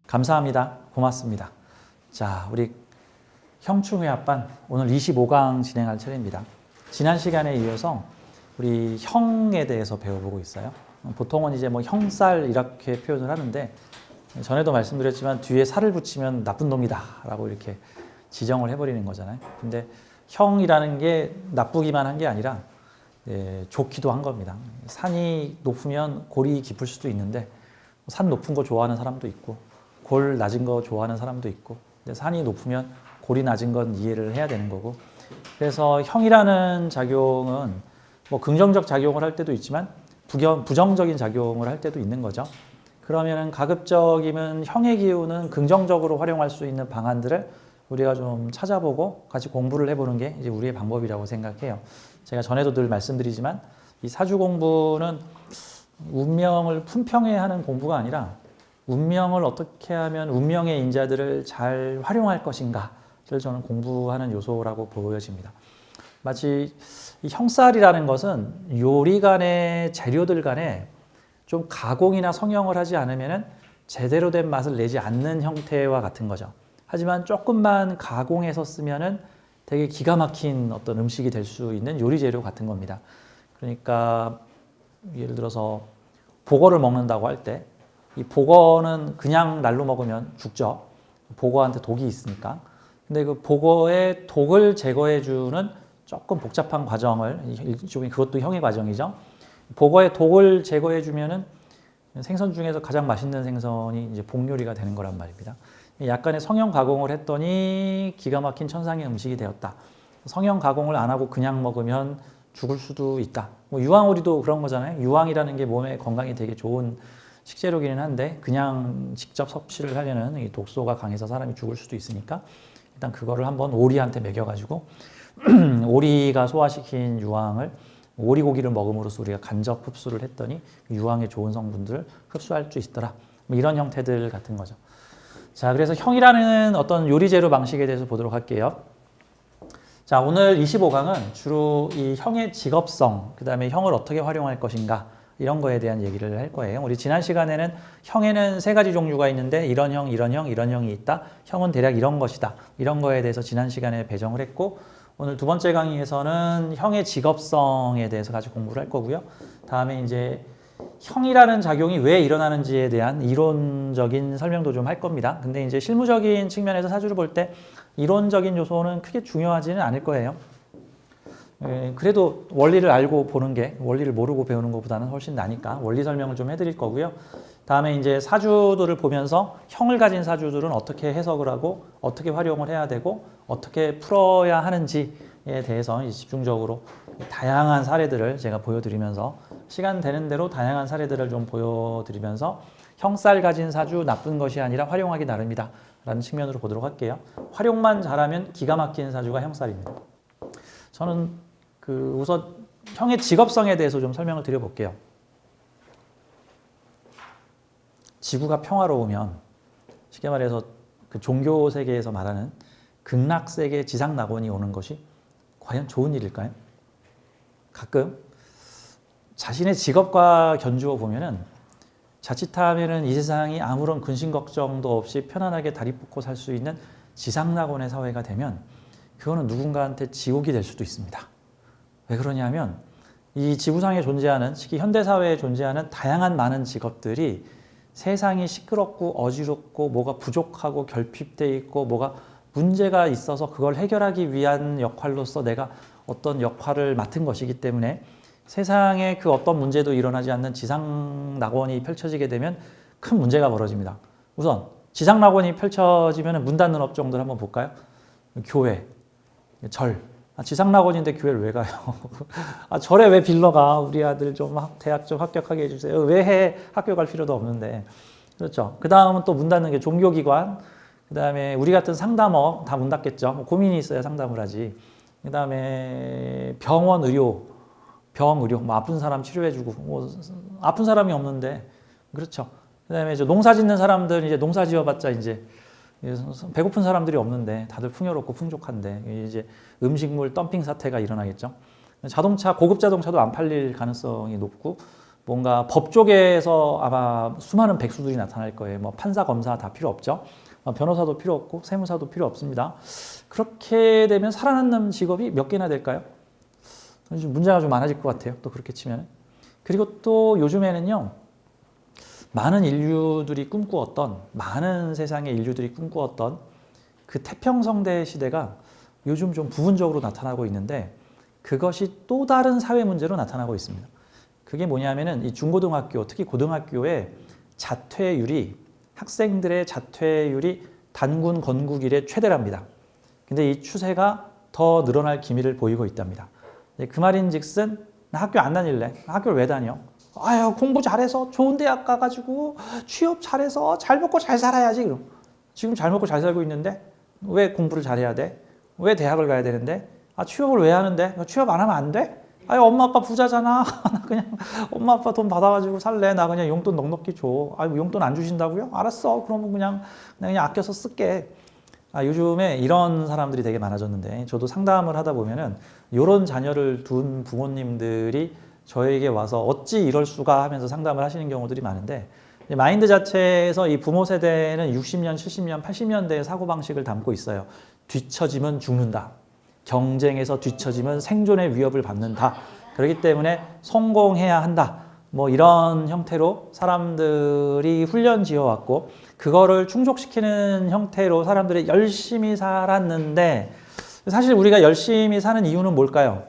감사합니다. 고맙습니다. 자, 우리 형충회합반 오늘 25강 진행할 차례입니다. 지난 시간에 이어서 우리 형에 대해서 배워보고 있어요. 보통은 이제 뭐 형살 이렇게 표현을 하는데 전에도 말씀드렸지만 뒤에 살을 붙이면 나쁜 놈이다 라고 이렇게 지정을 해버리는 거잖아요. 근데 형이라는 게 나쁘기만 한 게 아니라 좋기도 한 겁니다. 산이 높으면 골이 깊을 수도 있는데 산 높은 거 좋아하는 사람도 있고 골 낮은 거 좋아하는 사람도 있고, 근데 산이 높으면 골이 낮은 건 이해를 해야 되는 거고, 그래서 형이라는 작용은 뭐 긍정적 작용을 할 때도 있지만 부정적인 작용을 할 때도 있는 거죠. 그러면은 가급적이면 형의 기운은 긍정적으로 활용할 수 있는 방안들을 우리가 좀 찾아보고 같이 공부를 해보는 게 이제 우리의 방법이라고 생각해요. 제가 전에도 늘 말씀드리지만 이 사주 공부는 운명을 품평해야 하는 공부가 아니라 운명을 어떻게 하면 운명의 인자들을 잘 활용할 것인가를 저는 공부하는 요소라고 보여집니다. 마치 이 형살이라는 것은 요리 간의 재료들 간에 좀 가공이나 성형을 하지 않으면 제대로 된 맛을 내지 않는 형태와 같은 거죠. 하지만 조금만 가공해서 쓰면은 되게 기가 막힌 어떤 음식이 될 수 있는 요리 재료 같은 겁니다. 그러니까 예를 들어서 보거를 먹는다고 할 때 이 보거는 그냥 날로 먹으면 죽죠. 보거한테 독이 있으니까. 근데 그 보거의 독을 제거해주는 조금 복잡한 과정을, 일종의 그것도 형의 과정이죠. 보거의 독을 제거해주면은 생선 중에서 가장 맛있는 생선이 이제 복요리가 되는 거란 말입니다. 약간의 성형 가공을 했더니 기가 막힌 천상의 음식이 되었다. 성형 가공을 안 하고 그냥 먹으면 죽을 수도 있다. 뭐 유황오리도 그런 거잖아요. 유황이라는 게 몸에 건강에 되게 좋은 식재료기는 한데 그냥 직접 섭취를 하려는 이 독소가 강해서 사람이 죽을 수도 있으니까 일단 그거를 한번 오리한테 먹여가지고 오리가 소화시킨 유황을 오리고기를 먹음으로써 우리가 간접 흡수를 했더니 유황의 좋은 성분들을 흡수할 수 있더라. 뭐 이런 형태들 같은 거죠. 자, 그래서 형이라는 어떤 요리 재료 방식에 대해서 보도록 할게요. 자, 오늘 25강은 주로 이 형의 직업성, 그 다음에 형을 어떻게 활용할 것인가 이런 거에 대한 얘기를 할 거예요. 우리 지난 시간에는 형에는 세 가지 종류가 있는데 이런 형, 이런 형, 이런 형이 있다. 형은 대략 이런 것이다. 이런 거에 대해서 지난 시간에 배정을 했고 오늘 두 번째 강의에서는 형의 직업성에 대해서 같이 공부를 할 거고요. 다음에 이제 형이라는 작용이 왜 일어나는지에 대한 이론적인 설명도 좀 할 겁니다. 근데 이제 실무적인 측면에서 사주를 볼 때 이론적인 요소는 크게 중요하지는 않을 거예요. 그래도 원리를 알고 보는 게 원리를 모르고 배우는 것보다는 훨씬 나니까 원리 설명을 좀 해드릴 거고요. 다음에 이제 사주들을 보면서 형을 가진 사주들은 어떻게 해석을 하고 어떻게 활용을 해야 되고 어떻게 풀어야 하는지에 대해서 집중적으로 다양한 사례들을 제가 보여드리면서 시간 되는 대로 다양한 사례들을 좀 보여드리면서 형살 가진 사주 나쁜 것이 아니라 활용하기 나름이다 라는 측면으로 보도록 할게요. 활용만 잘하면 기가 막힌 사주가 형살입니다. 저는 우선 형의 직업성에 대해서 좀 설명을 드려볼게요. 지구가 평화로우면 쉽게 말해서 그 종교 세계에서 말하는 극락세계 지상낙원이 오는 것이 과연 좋은 일일까요? 가끔 자신의 직업과 견주어 보면은 자칫하면은 이 세상이 아무런 근심 걱정도 없이 편안하게 다리 뻗고 살 수 있는 지상낙원의 사회가 되면 그거는 누군가한테 지옥이 될 수도 있습니다. 왜 그러냐면 이 지구상에 존재하는, 특히 현대사회에 존재하는 다양한 많은 직업들이 세상이 시끄럽고 어지럽고 뭐가 부족하고 결핍되어 있고 뭐가 문제가 있어서 그걸 해결하기 위한 역할로서 내가 어떤 역할을 맡은 것이기 때문에 세상에 그 어떤 문제도 일어나지 않는 지상낙원이 펼쳐지게 되면 큰 문제가 벌어집니다. 우선 지상낙원이 펼쳐지면 문 닫는 업종들 한번 볼까요? 교회, 절. 지상낙원인데 교회를 왜 가요? 절에 왜 빌러가? 우리 아들 좀 대학 좀 합격하게 해주세요. 왜 해? 학교 갈 필요도 없는데. 그렇죠. 그 다음은 또 문 닫는 게 종교기관. 그 다음에 우리 같은 상담업 다 문 닫겠죠. 뭐 고민이 있어야 상담을 하지. 그 다음에 병원 의료, 뭐 아픈 사람 치료해주고, 뭐 아픈 사람이 없는데. 그렇죠. 그 다음에 농사 짓는 사람들 이제 농사 지어봤자 이제 배고픈 사람들이 없는데 다들 풍요롭고 풍족한데 이제 음식물 덤핑 사태가 일어나겠죠. 자동차, 고급 자동차도 안 팔릴 가능성이 높고 뭔가 법 쪽에서 아마 수많은 백수들이 나타날 거예요. 뭐 판사, 검사 다 필요 없죠. 변호사도 필요 없고 세무사도 필요 없습니다. 그렇게 되면 살아남는 직업이 몇 개나 될까요? 문제가 좀 많아질 것 같아요. 또 그렇게 치면. 그리고 또 요즘에는요. 많은 인류들이 꿈꾸었던, 많은 세상의 인류들이 꿈꾸었던 그 태평성대 시대가 요즘 좀 부분적으로 나타나고 있는데 그것이 또 다른 사회 문제로 나타나고 있습니다. 그게 뭐냐면은 이 중고등학교, 특히 고등학교의 자퇴율이, 학생들의 자퇴율이 단군 건국 이래 최대랍니다. 근데 이 추세가 더 늘어날 기미를 보이고 있답니다. 그 말인즉슨 나 학교 안 다닐래. 학교를 왜 다녀? 아유 공부 잘해서 좋은 대학 가가지고 취업 잘해서 잘 먹고 잘 살아야지. 그럼 지금 잘 먹고 잘 살고 있는데 왜 공부를 잘해야 돼? 왜 대학을 가야 되는데? 취업을 왜 하는데? 취업 안 하면 안 돼? 아유 엄마 아빠 부자잖아. 나 그냥 엄마 아빠 돈 받아가지고 살래. 나 그냥 용돈 넉넉히 줘. 아유 용돈 안 주신다고요? 알았어. 그러면 그냥 아껴서 쓸게. 요즘에 이런 사람들이 되게 많아졌는데 저도 상담을 하다 보면은 이런 자녀를 둔 부모님들이 저에게 와서 어찌 이럴 수가 하면서 상담을 하시는 경우들이 많은데 마인드 자체에서 이 부모 세대는 60년, 70년, 80년대의 사고방식을 담고 있어요. 뒤처지면 죽는다. 경쟁에서 뒤처지면 생존의 위협을 받는다. 그렇기 때문에 성공해야 한다. 뭐 이런 형태로 사람들이 훈련 지어왔고 그거를 충족시키는 형태로 사람들이 열심히 살았는데 사실 우리가 열심히 사는 이유는 뭘까요?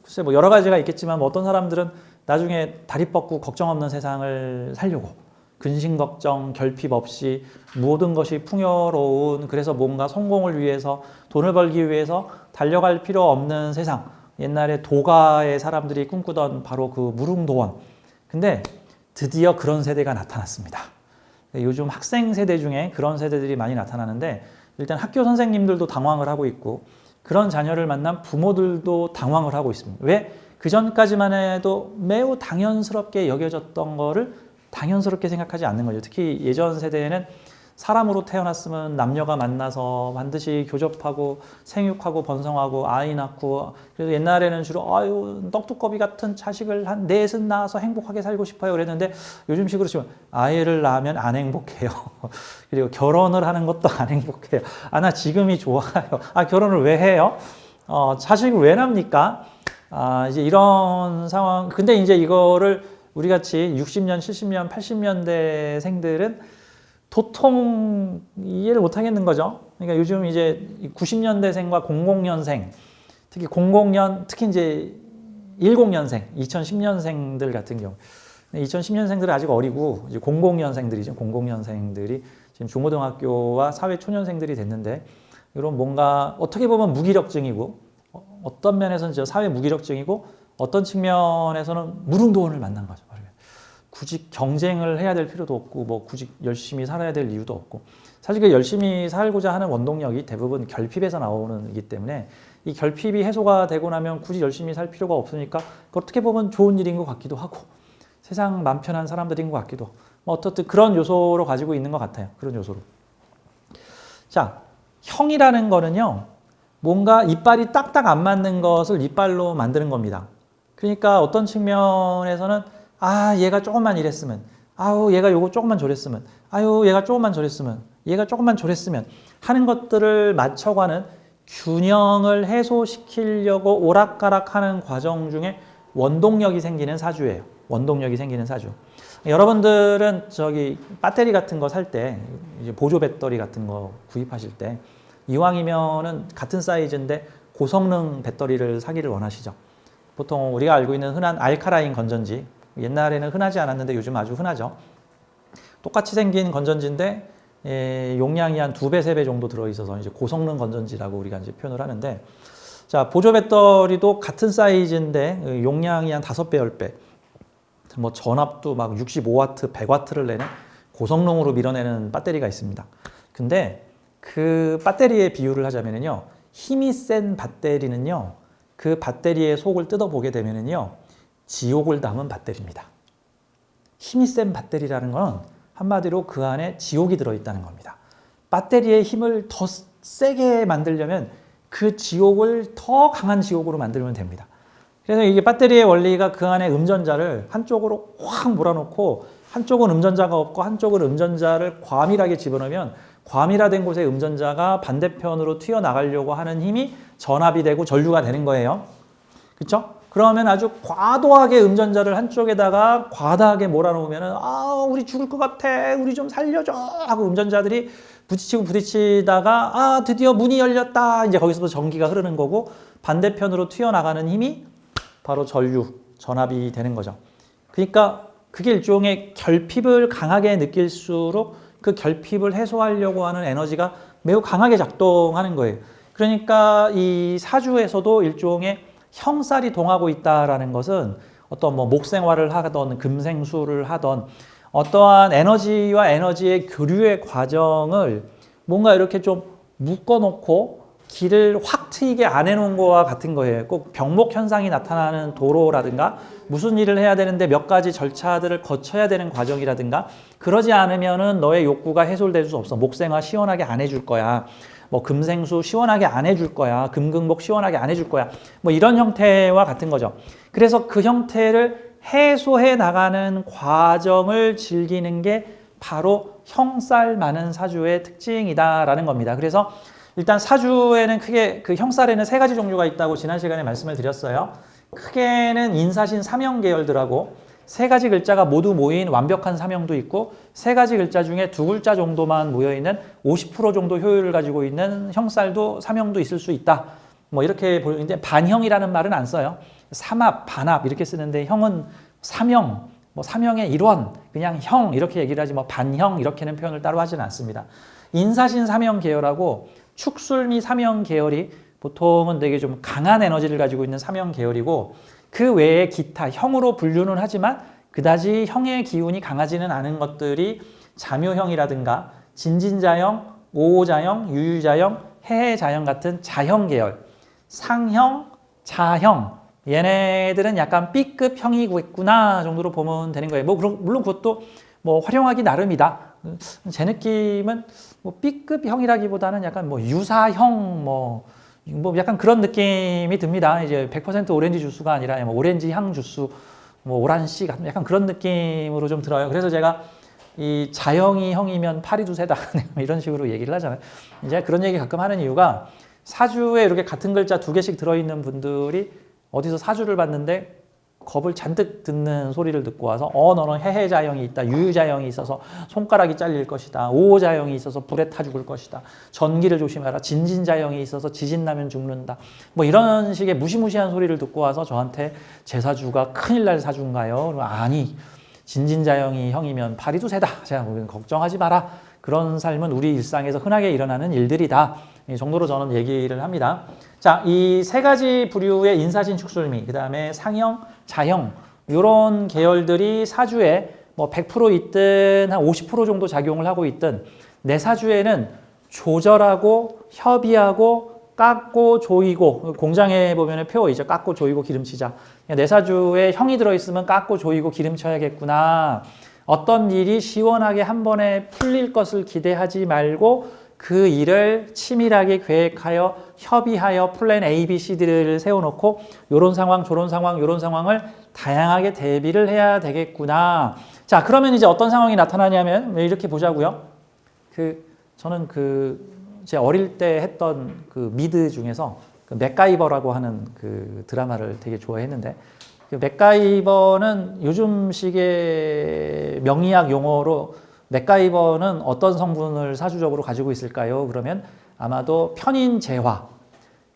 글쎄 뭐 여러 가지가 있겠지만 뭐 어떤 사람들은 나중에 다리 뻗고 걱정 없는 세상을 살려고 근심 걱정 결핍 없이 모든 것이 풍요로운 그래서 뭔가 성공을 위해서 돈을 벌기 위해서 달려갈 필요 없는 세상 옛날에 도가의 사람들이 꿈꾸던 바로 그 무릉도원 근데 드디어 그런 세대가 나타났습니다. 요즘 학생 세대 중에 그런 세대들이 많이 나타나는데 일단 학교 선생님들도 당황을 하고 있고 그런 자녀를 만난 부모들도 당황을 하고 있습니다. 왜? 그 전까지만 해도 매우 당연스럽게 여겨졌던 거를 당연스럽게 생각하지 않는 거죠. 특히 예전 세대에는 사람으로 태어났으면 남녀가 만나서 반드시 교접하고 생육하고 번성하고 아이 낳고 그래서 옛날에는 주로 아유 떡두꺼비 같은 자식을 한 넷은 낳아서 행복하게 살고 싶어요 그랬는데 요즘식으로 치면 아이를 낳으면 안 행복해요. 그리고 결혼을 하는 것도 안 행복해요. 나 지금이 좋아요. 결혼을 왜 해요? 자식을 왜 낳습니까? 이제 이런 상황. 근데 이제 이거를 우리 같이 60년, 70년, 80년대 생들은 도통 이해를 못 하겠는 거죠. 그러니까 요즘 이제 90년대생과 00년생, 특히 00년, 특히 이제 10년생, 2010년생들 같은 경우. 2010년생들은 아직 어리고, 이제 00년생들이죠. 00년생들이 지금 중고등학교와 사회 초년생들이 됐는데, 이런 뭔가 어떻게 보면 무기력증이고, 어떤 면에서는 저 사회 무기력증이고, 어떤 측면에서는 무릉도원을 만난 거죠. 굳이 경쟁을 해야 될 필요도 없고 뭐 굳이 열심히 살아야 될 이유도 없고 사실 그 열심히 살고자 하는 원동력이 대부분 결핍에서 나오는 이기 때문에 이 결핍이 해소가 되고 나면 굳이 열심히 살 필요가 없으니까 어떻게 보면 좋은 일인 것 같기도 하고 세상 맘 편한 사람들인 것 같기도 뭐 어떻든 그런 요소로 가지고 있는 것 같아요. 그런 요소로. 자, 형이라는 거는요 뭔가 이빨이 딱딱 안 맞는 것을 이빨로 만드는 겁니다. 그러니까 어떤 측면에서는 얘가 조금만 이랬으면, 얘가 요거 조금만 저랬으면, 얘가 조금만 저랬으면, 얘가 조금만 저랬으면 하는 것들을 맞춰가는 균형을 해소시키려고 오락가락하는 과정 중에 원동력이 생기는 사주예요. 원동력이 생기는 사주. 여러분들은 저기 배터리 같은 거 살 때, 이제 보조 배터리 같은 거 구입하실 때 이왕이면은 같은 사이즈인데 고성능 배터리를 사기를 원하시죠. 보통 우리가 알고 있는 흔한 알카라인 건전지 옛날에는 흔하지 않았는데 요즘 아주 흔하죠. 똑같이 생긴 건전지인데 용량이 한 2배, 3배 정도 들어있어서 이제 고성능 건전지라고 우리가 이제 표현을 하는데 자, 보조 배터리도 같은 사이즈인데 용량이 한 5배, 10배 뭐 전압도 막 65W, 100W를 내는 고성능으로 밀어내는 배터리가 있습니다. 근데 그 배터리의 비유를 하자면요. 힘이 센 배터리는요. 그 배터리의 속을 뜯어보게 되면요. 지옥을 담은 배터리입니다. 힘이 센 배터리라는 건 한마디로 그 안에 지옥이 들어있다는 겁니다. 배터리의 힘을 더 세게 만들려면 그 지옥을 더 강한 지옥으로 만들면 됩니다. 그래서 이게 배터리의 원리가 그 안에 음전자를 한쪽으로 확 몰아놓고 한쪽은 음전자가 없고 한쪽은 음전자를 과밀하게 집어넣으면 과밀화된 곳의 음전자가 반대편으로 튀어나가려고 하는 힘이 전압이 되고 전류가 되는 거예요. 그렇죠? 그러면 아주 과도하게 음전자를 한쪽에다가 과다하게 몰아놓으면 아 우리 죽을 것 같아 우리 좀 살려줘 하고 음전자들이 부딪히고 부딪히다가 아 드디어 문이 열렸다 이제 거기서부터 전기가 흐르는 거고 반대편으로 튀어나가는 힘이 바로 전류, 전압이 되는 거죠. 그러니까 그게 일종의 결핍을 강하게 느낄수록 그 결핍을 해소하려고 하는 에너지가 매우 강하게 작동하는 거예요. 그러니까 이 사주에서도 일종의 형살이 동하고 있다라는 것은 어떤 뭐 목생활을 하던 금생수를 하던 어떠한 에너지와 에너지의 교류의 과정을 뭔가 이렇게 좀 묶어놓고 길을 확 트이게 안 해놓은 거와 같은 거예요. 꼭 병목 현상이 나타나는 도로라든가 무슨 일을 해야 되는데 몇 가지 절차들을 거쳐야 되는 과정이라든가 그러지 않으면은 너의 욕구가 해소될 수 없어. 목생화 시원하게 안 해줄 거야. 뭐 금생수 시원하게 안 해줄 거야. 금극목 시원하게 안 해줄 거야. 뭐 이런 형태와 같은 거죠. 그래서 그 형태를 해소해 나가는 과정을 즐기는 게 바로 형살 많은 사주의 특징이다라는 겁니다. 그래서 일단 사주에는 크게 그 형살에는 세 가지 종류가 있다고 지난 시간에 말씀을 드렸어요. 크게는 인사신 삼형 계열들하고 세 가지 글자가 모두 모인 완벽한 삼형도 있고 세 가지 글자 중에 두 글자 정도만 모여있는 50% 정도 효율을 가지고 있는 형살도 삼형도 있을 수 있다. 뭐 이렇게 보이는데 반형이라는 말은 안 써요. 삼합, 반합 이렇게 쓰는데 형은 삼형, 뭐 삼형의 일원, 그냥 형 이렇게 얘기를 하지 뭐 반형 이렇게는 표현을 따로 하지는 않습니다. 인사신 삼형 계열하고 축술미 삼형 계열이 보통은 되게 좀 강한 에너지를 가지고 있는 삼형 계열이고 그 외에 기타 형으로 분류는 하지만 그다지 형의 기운이 강하지는 않은 것들이 자묘형이라든가 진진자형, 오오자형, 유유자형, 해해자형 같은 자형 계열, 상형, 자형 얘네들은 약간 B급 형이겠구나 정도로 보면 되는 거예요. 뭐 물론 그것도 뭐 활용하기 나름이다. 제 느낌은 뭐 B급 형이라기보다는 약간 뭐 유사형 뭐 약간 그런 느낌이 듭니다. 이제 100% 오렌지 주스가 아니라 뭐 오렌지 향 주스, 뭐 오란씨 같은 약간 그런 느낌으로 좀 들어요. 그래서 제가 이 자형이 형이면 파리도 세다 이런 식으로 얘기를 하잖아요. 이제 그런 얘기 가끔 하는 이유가 사주에 이렇게 같은 글자 두 개씩 들어있는 분들이 어디서 사주를 봤는데 겁을 잔뜩 듣는 소리를 듣고 와서 너는 해해자형이 있다. 유유자형이 있어서 손가락이 잘릴 것이다. 오오자형이 있어서 불에 타 죽을 것이다. 전기를 조심해라. 진진자형이 있어서 지진 나면 죽는다. 뭐 이런 식의 무시무시한 소리를 듣고 와서 저한테 제 사주가 큰일 날 사주인가요? 아니 진진자형이 형이면 파리도 세다. 제가 걱정하지 마라. 그런 삶은 우리 일상에서 흔하게 일어나는 일들이다. 이 정도로 저는 얘기를 합니다. 자, 이 세 가지 부류의 인사신 축술미, 그 다음에 상형, 자형 이런 계열들이 사주에 뭐 100% 있든 한 50% 정도 작용을 하고 있든 내 사주에는 조절하고 협의하고 깎고 조이고 공장에 보면 표 있죠. 깎고 조이고 기름치자. 내 사주에 형이 들어있으면 깎고 조이고 기름쳐야겠구나. 어떤 일이 시원하게 한 번에 풀릴 것을 기대하지 말고 그 일을 치밀하게 계획하여 협의하여 플랜 A, B, C들을 세워놓고 요런 상황, 저런 상황, 요런 상황을 다양하게 대비를 해야 되겠구나. 자, 그러면 이제 어떤 상황이 나타나냐면 이렇게 보자고요. 저는 제 어릴 때 했던 그 미드 중에서 그 맥가이버라고 하는 그 드라마를 되게 좋아했는데 그 맥가이버는 요즘식의 명의학 용어로 맥가이버는 어떤 성분을 사주적으로 가지고 있을까요? 그러면 아마도 편인재화,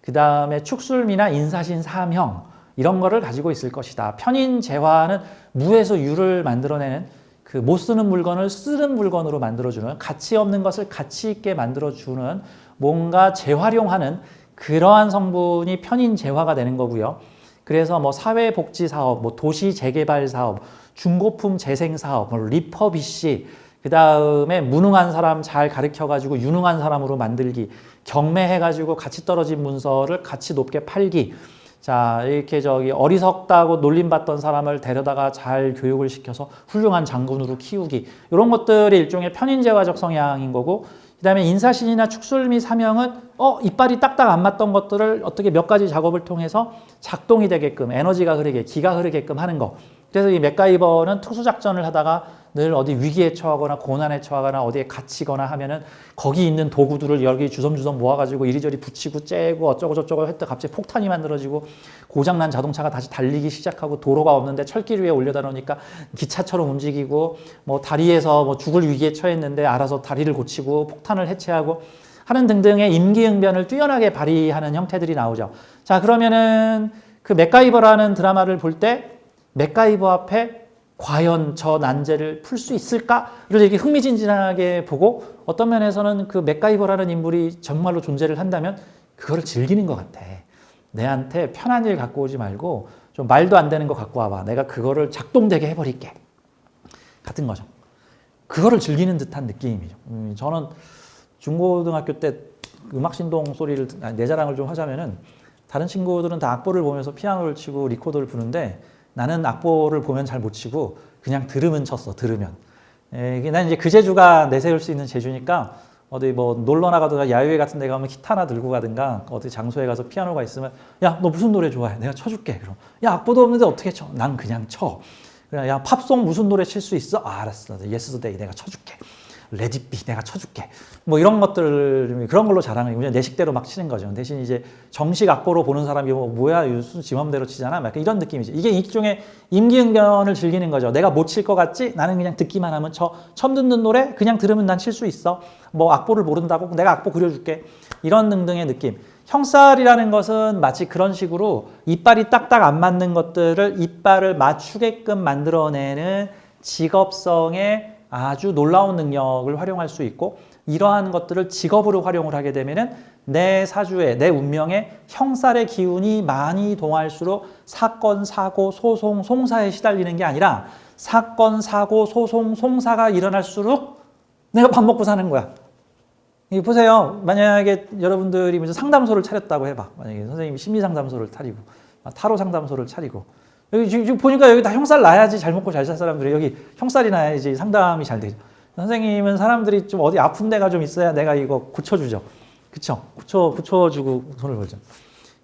그 다음에 축술미나 인사신 삼형 이런 거를 가지고 있을 것이다. 편인재화는 무에서 유를 만들어내는 그 못 쓰는 물건을 쓰는 물건으로 만들어주는 가치 없는 것을 가치 있게 만들어주는 뭔가 재활용하는 그러한 성분이 편인재화가 되는 거고요. 그래서 뭐 사회복지사업, 뭐 도시재개발사업, 중고품 재생사업, 뭐 리퍼비시 그 다음에 무능한 사람 잘 가르쳐가지고 유능한 사람으로 만들기, 경매해가지고 가치 떨어진 문서를 가치 높게 팔기. 자, 이렇게 어리석다고 놀림받던 사람을 데려다가 잘 교육을 시켜서 훌륭한 장군으로 키우기. 이런 것들이 일종의 편인재화적 성향인 거고, 그다음에 인사신이나 축술 및 사명은 이빨이 딱딱 안 맞던 것들을 어떻게 몇 가지 작업을 통해서 작동이 되게끔 에너지가 흐르게 기가 흐르게끔 하는 거. 그래서 이 맥가이버는 투수작전을 하다가 늘 어디 위기에 처하거나 고난에 처하거나 어디에 갇히거나 하면은 거기 있는 도구들을 여기 주섬주섬 모아가지고 이리저리 붙이고 째고 어쩌고 저쩌고 했다 갑자기 폭탄이 만들어지고 고장난 자동차가 다시 달리기 시작하고 도로가 없는데 철길 위에 올려다 놓으니까 기차처럼 움직이고 뭐 다리에서 뭐 죽을 위기에 처했는데 알아서 다리를 고치고 폭탄을 해체하고 하는 등등의 임기응변을 뛰어나게 발휘하는 형태들이 나오죠. 자, 그러면은 그 맥가이버라는 드라마를 볼 때 맥가이버 앞에 과연 저 난제를 풀 수 있을까를 이렇게 흥미진진하게 보고 어떤 면에서는 그 맥가이버라는 인물이 정말로 존재를 한다면 그거를 즐기는 것 같아. 내한테 편한 일 갖고 오지 말고 좀 말도 안 되는 거 갖고 와봐. 내가 그거를 작동되게 해버릴게. 같은 거죠. 그거를 즐기는 듯한 느낌이죠. 저는 중고등학교 때 음악신동 소리를 내 자랑을 좀 하자면은 다른 친구들은 다 악보를 보면서 피아노를 치고 리코더를 부는데 나는 악보를 보면 잘 못 치고 그냥 들으면 쳤어. 들으면. 난 이제 그 재주가 내세울 수 있는 재주니까 어디 뭐 놀러 나가든가 야유회 같은 데 가면 기타 하나 들고 가든가 어디 장소에 가서 피아노가 있으면 야, 너 무슨 노래 좋아해? 내가 쳐줄게. 그럼 야, 악보도 없는데 어떻게 쳐? 난 그냥 쳐. 그래, 야, 팝송 무슨 노래 칠 수 있어? 아, 알았어. 예스터데이 내가 쳐줄게. 레디비 내가 쳐줄게. 뭐 이런 것들 그런 걸로 자랑을 그냥 내 식대로 막 치는 거죠. 대신 이제 정식 악보로 보는 사람이 뭐야 유수 지 맘대로 치잖아. 약간 이런 느낌이지. 이게 일종의 임기응변을 즐기는 거죠. 내가 못 칠 것 같지? 나는 그냥 듣기만 하면 처음 듣는 노래 그냥 들으면 난 칠 수 있어. 뭐 악보를 모른다고 내가 악보 그려줄게. 이런 등등의 느낌. 형살이라는 것은 마치 그런 식으로 이빨이 딱딱 안 맞는 것들을 이빨을 맞추게끔 만들어내는 직업성의 아주 놀라운 능력을 활용할 수 있고 이러한 것들을 직업으로 활용을 하게 되면은 내 사주에 내 운명에 형살의 기운이 많이 동할수록 사건, 사고, 소송, 송사에 시달리는 게 아니라 사건, 사고, 소송, 송사가 일어날수록 내가 밥 먹고 사는 거야. 보세요. 만약에 여러분들이 무슨 상담소를 차렸다고 해봐. 만약에 선생님이 심리상담소를 차리고 타로 상담소를 차리고 여기 지금 보니까 여기 다 형살 나야지 잘 먹고 잘 살 사람들이 여기 형살이 나야지 상담이 잘 되죠. 선생님은 사람들이 좀 어디 아픈 데가 좀 있어야 내가 이거 고쳐주죠. 그쵸? 고쳐주고 돈을 벌죠.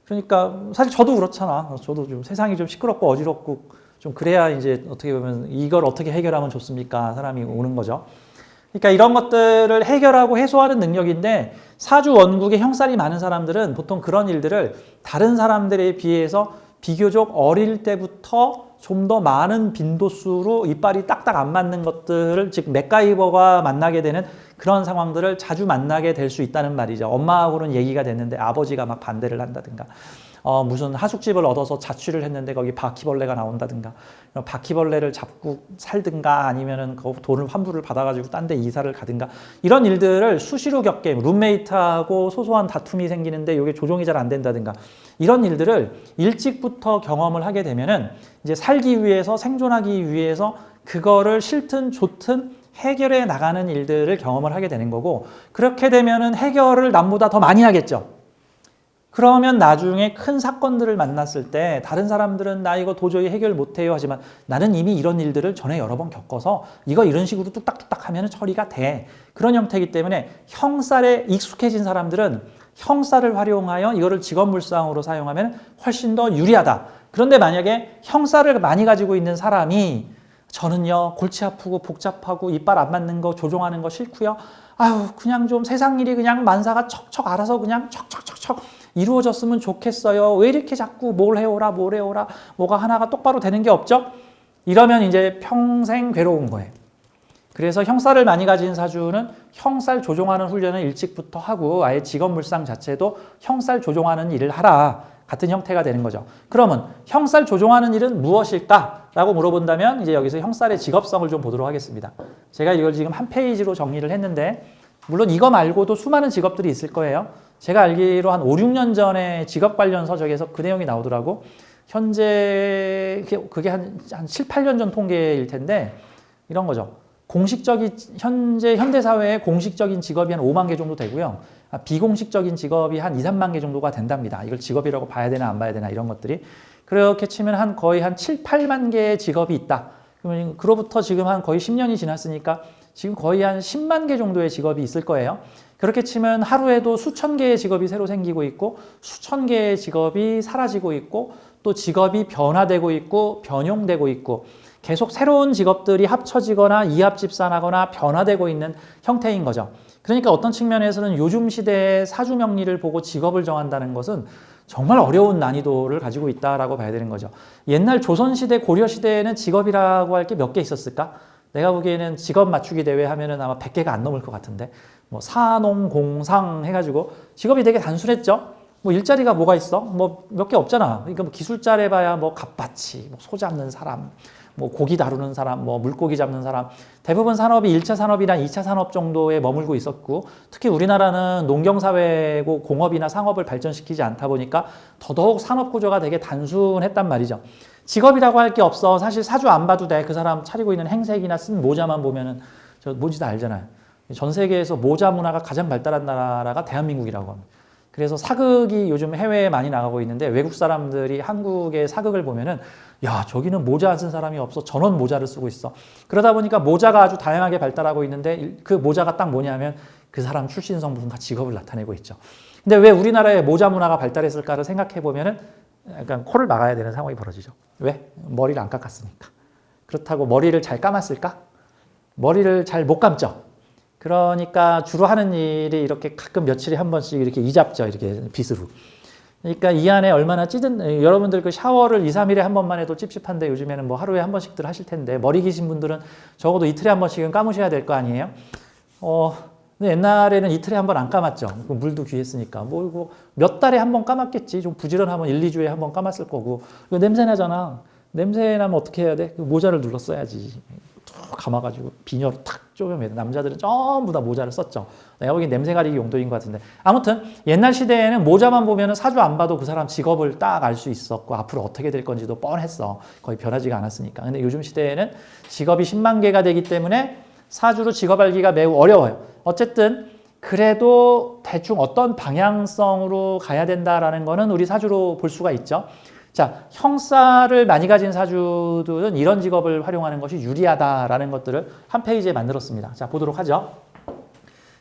그러니까 사실 저도 그렇잖아. 저도 좀 세상이 좀 시끄럽고 어지럽고 좀 그래야 이제 어떻게 보면 이걸 어떻게 해결하면 좋습니까? 사람이 오는 거죠. 그러니까 이런 것들을 해결하고 해소하는 능력인데 사주 원국에 형살이 많은 사람들은 보통 그런 일들을 다른 사람들에 비해서 비교적 어릴 때부터 좀 더 많은 빈도수로 이빨이 딱딱 안 맞는 것들을 즉 맥가이버가 만나게 되는 그런 상황들을 자주 만나게 될 수 있다는 말이죠. 엄마하고는 얘기가 됐는데 아버지가 막 반대를 한다든가 무슨 하숙집을 얻어서 자취를 했는데 거기 바퀴벌레가 나온다든가 바퀴벌레를 잡고 살든가 아니면은 그 돈을 환불을 받아가지고 딴 데 이사를 가든가 이런 일들을 수시로 겪게 룸메이트하고 소소한 다툼이 생기는데 이게 조정이 잘 안 된다든가 이런 일들을 일찍부터 경험을 하게 되면은 이제 살기 위해서 생존하기 위해서 그거를 싫든 좋든 해결해 나가는 일들을 경험을 하게 되는 거고 그렇게 되면은 해결을 남보다 더 많이 하겠죠. 그러면 나중에 큰 사건들을 만났을 때 다른 사람들은 나 이거 도저히 해결 못해요 하지만 나는 이미 이런 일들을 전에 여러 번 겪어서 이거 이런 식으로 뚝딱뚝딱 하면 처리가 돼. 그런 형태이기 때문에 형살에 익숙해진 사람들은 형살을 활용하여 이거를 직업물상으로 사용하면 훨씬 더 유리하다. 그런데 만약에 형살을 많이 가지고 있는 사람이 저는요 골치 아프고 복잡하고 이빨 안 맞는 거 조종하는 거 싫고요. 아유 그냥 좀 세상 일이 그냥 만사가 척척 알아서 그냥 척척척척 이루어졌으면 좋겠어요. 왜 이렇게 자꾸 뭘 해오라 뭐가 하나가 똑바로 되는 게 없죠? 이러면 이제 평생 괴로운 거예요. 그래서 형살을 많이 가진 사주는 형살 조종하는 훈련을 일찍부터 하고 아예 직업물상 자체도 형살 조종하는 일을 하라. 같은 형태가 되는 거죠. 그러면 형살 조종하는 일은 무엇일까? 라고 물어본다면 이제 여기서 형살의 직업성을 좀 보도록 하겠습니다. 제가 이걸 지금 한 페이지로 정리를 했는데 물론 이거 말고도 수많은 직업들이 있을 거예요. 제가 알기로 한 5, 6년 전에 직업 관련 서적에서 그 내용이 나오더라고. 현재 그게 한 7, 8년 전 통계일 텐데 이런 거죠. 공식적인 현재 현대사회의 공식적인 직업이 한 5만 개 정도 되고요. 비공식적인 직업이 한 2, 3만 개 정도가 된답니다. 이걸 직업이라고 봐야 되나 안 봐야 되나 이런 것들이. 그렇게 치면 거의 한 7, 8만 개의 직업이 있다. 그러면 그로부터 지금 한 거의 10년이 지났으니까 지금 거의 한 10만 개 정도의 직업이 있을 거예요. 그렇게 치면 하루에도 수천 개의 직업이 새로 생기고 있고 수천 개의 직업이 사라지고 있고 또 직업이 변화되고 있고 변용되고 있고 계속 새로운 직업들이 합쳐지거나 이합집산하거나 변화되고 있는 형태인 거죠. 그러니까 어떤 측면에서는 요즘 시대의 사주명리를 보고 직업을 정한다는 것은 정말 어려운 난이도를 가지고 있다라고 봐야 되는 거죠. 옛날 조선시대, 고려시대에는 직업이라고 할 게 몇 개 있었을까? 내가 보기에는 직업 맞추기 대회 하면은 아마 100개가 안 넘을 것 같은데, 뭐 사농공상 해가지고 직업이 되게 단순했죠. 뭐 일자리가 뭐가 있어? 뭐 몇 개 없잖아. 그러니까 뭐 기술자를 해봐야 뭐 갑바치, 뭐 소 잡는 사람, 뭐 고기 다루는 사람, 뭐 물고기 잡는 사람. 대부분 산업이 1차 산업이나 2차 산업 정도에 머물고 있었고, 특히 우리나라는 농경사회고 공업이나 상업을 발전시키지 않다 보니까 더더욱 산업 구조가 되게 단순했단 말이죠. 직업이라고 할 게 없어. 사실 사주 안 봐도 돼. 그 사람 차리고 있는 행색이나 쓴 모자만 보면은 저 뭔지 다 알잖아요. 전 세계에서 모자 문화가 가장 발달한 나라가 대한민국이라고 합니다. 그래서 사극이 요즘 해외에 많이 나가고 있는데 외국 사람들이 한국의 사극을 보면은 야, 저기는 모자 안 쓴 사람이 없어. 전원 모자를 쓰고 있어. 그러다 보니까 모자가 아주 다양하게 발달하고 있는데 그 모자가 딱 뭐냐면 그 사람 출신 성분과 직업을 나타내고 있죠. 근데 왜 우리나라의 모자 문화가 발달했을까를 생각해 보면은 약간 코를 막아야 되는 상황이 벌어지죠. 왜? 머리를 안 깎았으니까. 그렇다고 머리를 잘 감았을까? 머리를 잘 못 감죠. 그러니까 주로 하는 일이 이렇게 가끔 며칠에 한 번씩 이렇게 이잡죠. 이렇게 빗으로. 그러니까 이 안에 얼마나 찌든, 여러분들 그 샤워를 2, 3일에 한 번만 해도 찝찝한데 요즘에는 뭐 하루에 한 번씩들 하실 텐데 머리 기신 분들은 적어도 이틀에 한 번씩은 감으셔야 될 거 아니에요? 근데 옛날에는 이틀에 한 번 안 감았죠. 물도 귀했으니까. 뭐 이거 몇 달에 한 번 감았겠지. 좀 부지런하면 1, 2주에 한 번 감았을 거고. 이거 냄새 나잖아. 냄새 나면 어떻게 해야 돼? 모자를 눌렀어야지. 툭 감아가지고 비녀로 탁 쪼면 남자들은 전부 다 모자를 썼죠. 내가 보기엔 냄새 가리기 용도인 것 같은데. 아무튼 옛날 시대에는 모자만 보면 사주 안 봐도 그 사람 직업을 딱 알 수 있었고 앞으로 어떻게 될 건지도 뻔했어. 거의 변하지가 않았으니까. 근데 요즘 시대에는 직업이 10만 개가 되기 때문에 사주로 직업 알기가 매우 어려워요. 어쨌든 그래도 대충 어떤 방향성으로 가야 된다라는 거는 우리 사주로 볼 수가 있죠. 자, 형사를 많이 가진 사주들은 이런 직업을 활용하는 것이 유리하다라는 것들을 한 페이지에 만들었습니다. 자, 보도록 하죠.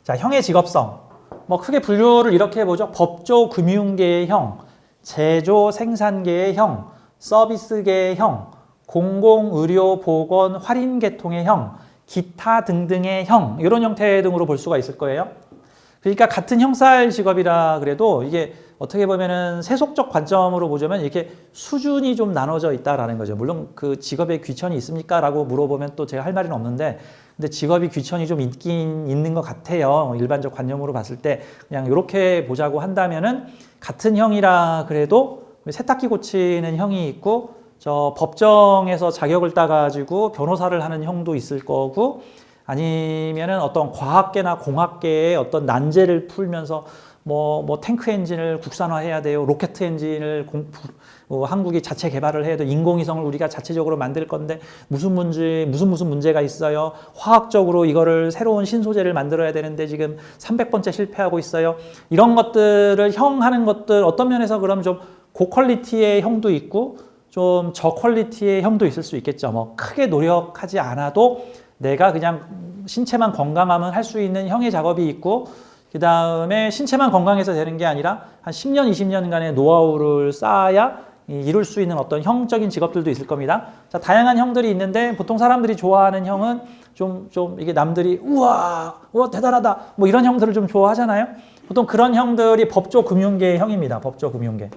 자, 형의 직업성. 뭐 크게 분류를 이렇게 해보죠. 법조 금융계의 형, 제조 생산계의 형, 서비스계의 형, 공공 의료 보건 할인 계통의 형, 기타 등등의 형, 이런 형태 등으로 볼 수가 있을 거예요. 그러니까 같은 형사의 직업이라 그래도 이게 어떻게 보면은 세속적 관점으로 보자면 이렇게 수준이 좀 나눠져 있다라는 거죠. 물론 그 직업에 귀천이 있습니까? 라고 물어보면 또 제가 할 말은 없는데, 근데 직업이 귀천이 좀 있긴 있는 것 같아요. 일반적 관념으로 봤을 때 그냥 이렇게 보자고 한다면은 같은 형이라 그래도 세탁기 고치는 형이 있고 저 법정에서 자격을 따가지고 변호사를 하는 형도 있을 거고, 아니면은 어떤 과학계나 공학계의 어떤 난제를 풀면서 뭐 탱크 엔진을 국산화해야 돼요. 로켓 엔진을 한국이 자체 개발을 해야 돼. 인공위성을 우리가 자체적으로 만들 건데 무슨 문제가 있어요. 화학적으로 이거를 새로운 신소재를 만들어야 되는데 지금 300번째 실패하고 있어요. 이런 것들을 형 하는 것들 어떤 면에서 그럼 좀 고퀄리티의 형도 있고 좀 저퀄리티의 형도 있을 수 있겠죠. 뭐 크게 노력하지 않아도 내가 그냥 신체만 건강하면 할 수 있는 형의 작업이 있고, 그 다음에 신체만 건강해서 되는 게 아니라 한 10년, 20년간의 노하우를 쌓아야 이룰 수 있는 어떤 형적인 직업들도 있을 겁니다. 자, 다양한 형들이 있는데 보통 사람들이 좋아하는 형은 좀 이게 남들이 우와 대단하다 뭐 이런 형들을 좀 좋아하잖아요. 보통 그런 형들이 법조 금융계의 형입니다. 법조 금융계.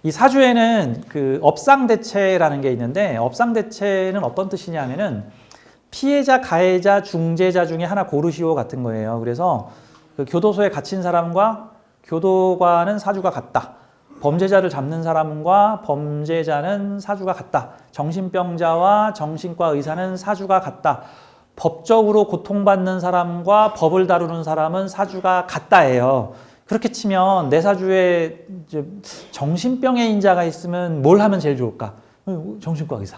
이 사주에는 그 업상대체라는 게 있는데, 업상대체는 어떤 뜻이냐면은 피해자, 가해자, 중재자 중에 하나 고르시오 같은 거예요. 그래서 그 교도소에 갇힌 사람과 교도관은 사주가 같다. 범죄자를 잡는 사람과 범죄자는 사주가 같다. 정신병자와 정신과 의사는 사주가 같다. 법적으로 고통받는 사람과 법을 다루는 사람은 사주가 같다예요. 그렇게 치면 내 사주에 정신병의 인자가 있으면 뭘 하면 제일 좋을까? 정신과 의사.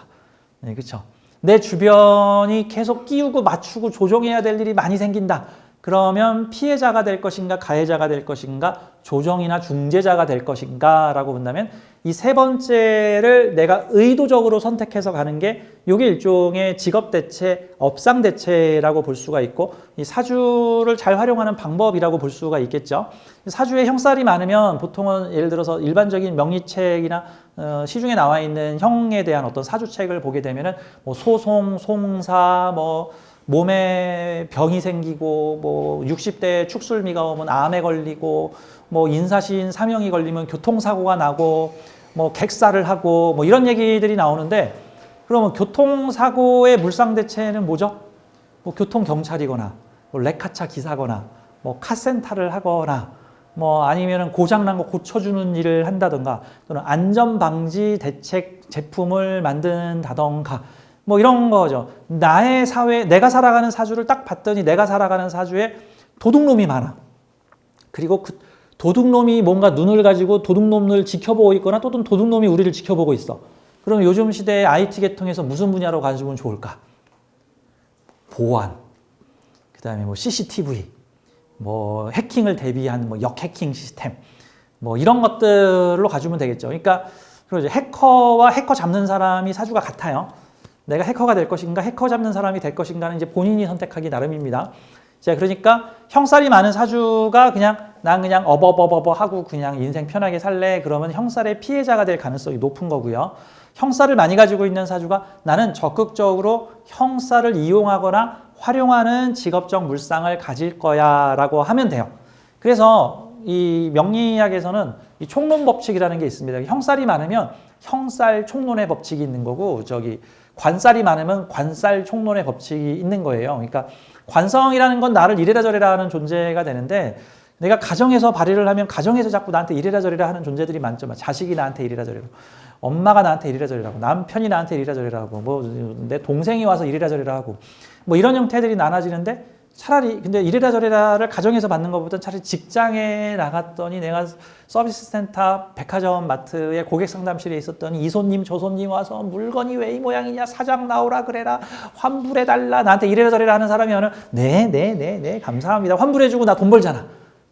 네, 그렇죠. 내 주변이 계속 끼우고 맞추고 조종해야 될 일이 많이 생긴다. 그러면 피해자가 될 것인가 가해자가 될 것인가 조정이나 중재자가 될 것인가 라고 본다면 이 세 번째를 내가 의도적으로 선택해서 가는 게 이게 일종의 직업대체, 업상대체라고 볼 수가 있고 이 사주를 잘 활용하는 방법이라고 볼 수가 있겠죠. 사주에 형살이 많으면 보통은 예를 들어서 일반적인 명리책이나 시중에 나와 있는 형에 대한 어떤 사주책을 보게 되면은 뭐 소송, 송사, 뭐 몸에 병이 생기고 뭐 60대 축술미가 오면 암에 걸리고 뭐 인사신 사명이 걸리면 교통사고가 나고 뭐 객사를 하고 뭐 이런 얘기들이 나오는데 그러면 교통사고의 물상대체는 뭐죠? 뭐 교통경찰이거나 뭐 레카차 기사거나 뭐 카센터를 하거나 뭐 아니면은 고장난 거 고쳐주는 일을 한다던가 또는 안전방지 대책 제품을 만든다던가 뭐 이런 거죠. 나의 사회, 내가 살아가는 사주를 딱 봤더니 내가 살아가는 사주에 도둑놈이 많아. 그리고 그 도둑놈이 뭔가 눈을 가지고 도둑놈을 지켜보고 있거나 또는 도둑놈이 우리를 지켜보고 있어. 그럼 요즘 시대의 IT 계통에서 무슨 분야로 가지면 좋을까? 보안, 그 다음에 뭐 CCTV, 뭐 해킹을 대비한 뭐 역해킹 시스템, 뭐 이런 것들로 가주면 되겠죠. 그러니까 그러죠. 해커와 해커 잡는 사람이 사주가 같아요. 내가 해커가 될 것인가, 해커 잡는 사람이 될 것인가는 이제 본인이 선택하기 나름입니다. 자, 그러니까 형살이 많은 사주가 난 그냥 어버버버버 하고 그냥 인생 편하게 살래. 그러면 형살의 피해자가 될 가능성이 높은 거고요. 형살을 많이 가지고 있는 사주가 나는 적극적으로 형살을 이용하거나 활용하는 직업적 물상을 가질 거야 라고 하면 돼요. 그래서 이 명리학에서는 이 총론 법칙이라는 게 있습니다. 형살이 많으면 형살 총론의 법칙이 있는 거고 관살이 많으면 관살 총론의 법칙이 있는 거예요. 그러니까 관성이라는 건 나를 이래라 저래라 하는 존재가 되는데 내가 가정에서 발휘를 하면 가정에서 자꾸 나한테 이래라 저래라 하는 존재들이 많죠. 자식이 나한테 이래라 저래라, 엄마가 나한테 이래라 저래라 하고, 남편이 나한테 이래라 저래라 하고, 뭐 내 동생이 와서 이래라 저래라 하고, 뭐 이런 형태들이 나눠지는데 차라리 근데 이래라 저래라를 가정에서 받는 것보다 차라리 직장에 나갔더니 내가 서비스 센터, 백화점, 마트에 고객 상담실에 있었더니 이 손님 저 손님 와서 물건이 왜 이 모양이냐, 사장 나오라 그래라, 환불해달라, 나한테 이래라 저래라 하는 사람이면 네 감사합니다, 환불해주고 나 돈 벌잖아.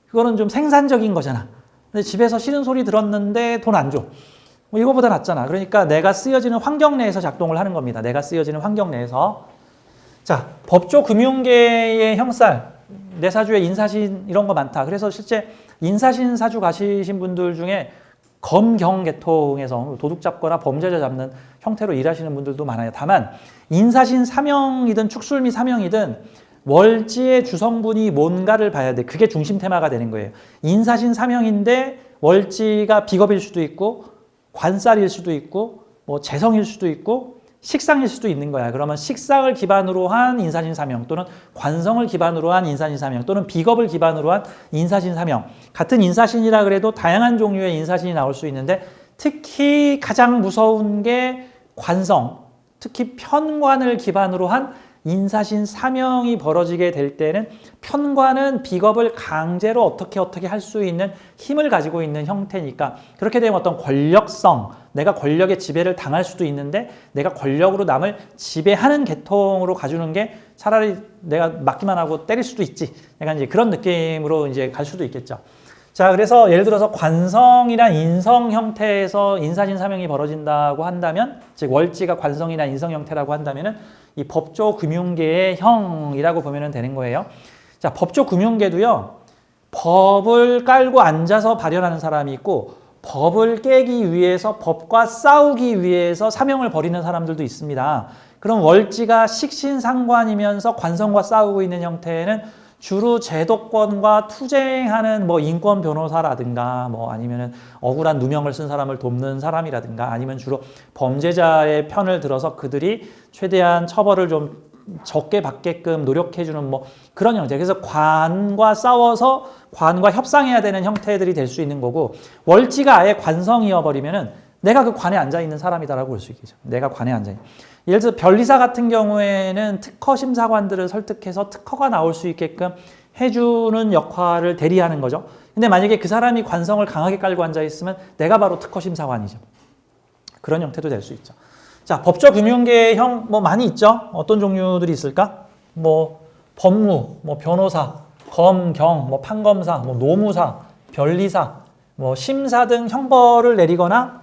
그거는 좀 생산적인 거잖아. 근데 집에서 싫은 소리 들었는데 돈 안 줘. 뭐 이거보다 낫잖아. 그러니까 내가 쓰여지는 환경 내에서 작동을 하는 겁니다. 내가 쓰여지는 환경 내에서. 자, 법조 금융계의 형살, 내 사주에 인사신 이런 거 많다. 그래서 실제 인사신 사주 가시신 분들 중에 검경 계통에서 도둑 잡거나 범죄자 잡는 형태로 일하시는 분들도 많아요. 다만 인사신 사명이든 축술미 사명이든 월지의 주성분이 뭔가를 봐야 돼. 그게 중심 테마가 되는 거예요. 인사신 사명인데 월지가 비겁일 수도 있고 관살일 수도 있고 뭐 재성일 수도 있고 식상일 수도 있는 거야. 그러면 식상을 기반으로 한 인사신 사명 또는 관성을 기반으로 한 인사신 사명 또는 비겁을 기반으로 한 인사신 사명. 같은 인사신이라 그래도 다양한 종류의 인사신이 나올 수 있는데 특히 가장 무서운 게 관성, 특히 편관을 기반으로 한 인사신 사명이 벌어지게 될 때는 편관은 비겁을 강제로 어떻게 할 수 있는 힘을 가지고 있는 형태니까 그렇게 되면 어떤 권력성, 내가 권력의 지배를 당할 수도 있는데 내가 권력으로 남을 지배하는 계통으로 가주는 게 차라리 내가 맞기만 하고 때릴 수도 있지. 약간 이제 그런 느낌으로 이제 갈 수도 있겠죠. 자, 그래서 예를 들어서 관성이나 인성 형태에서 인사신 사명이 벌어진다고 한다면, 즉 월지가 관성이나 인성 형태라고 한다면은 이 법조 금융계의 형이라고 보면 되는 거예요. 자, 법조 금융계도요, 법을 깔고 앉아서 발현하는 사람이 있고, 법을 깨기 위해서 법과 싸우기 위해서 사명을 벌이는 사람들도 있습니다. 그럼 월지가 식신상관이면서 관성과 싸우고 있는 형태는 주로 제도권과 투쟁하는 뭐 인권 변호사라든가 뭐 아니면은 억울한 누명을 쓴 사람을 돕는 사람이라든가 아니면 주로 범죄자의 편을 들어서 그들이 최대한 처벌을 좀 적게 받게끔 노력해주는 뭐 그런 형태. 그래서 관과 싸워서 관과 협상해야 되는 형태들이 될 수 있는 거고 월지가 아예 관성이어버리면은 내가 그 관에 앉아있는 사람이다라고 볼 수 있겠죠. 내가 관에 앉아있는. 예를 들어 변리사 같은 경우에는 특허 심사관들을 설득해서 특허가 나올 수 있게끔 해주는 역할을 대리하는 거죠. 근데 만약에 그 사람이 관성을 강하게 깔고 앉아있으면 내가 바로 특허 심사관이죠. 그런 형태도 될 수 있죠. 자, 법조 금융계의 형 뭐 많이 있죠. 어떤 종류들이 있을까? 뭐 법무, 뭐 변호사, 검, 경, 뭐 판검사, 뭐 노무사, 변리사, 뭐 심사 등 형벌을 내리거나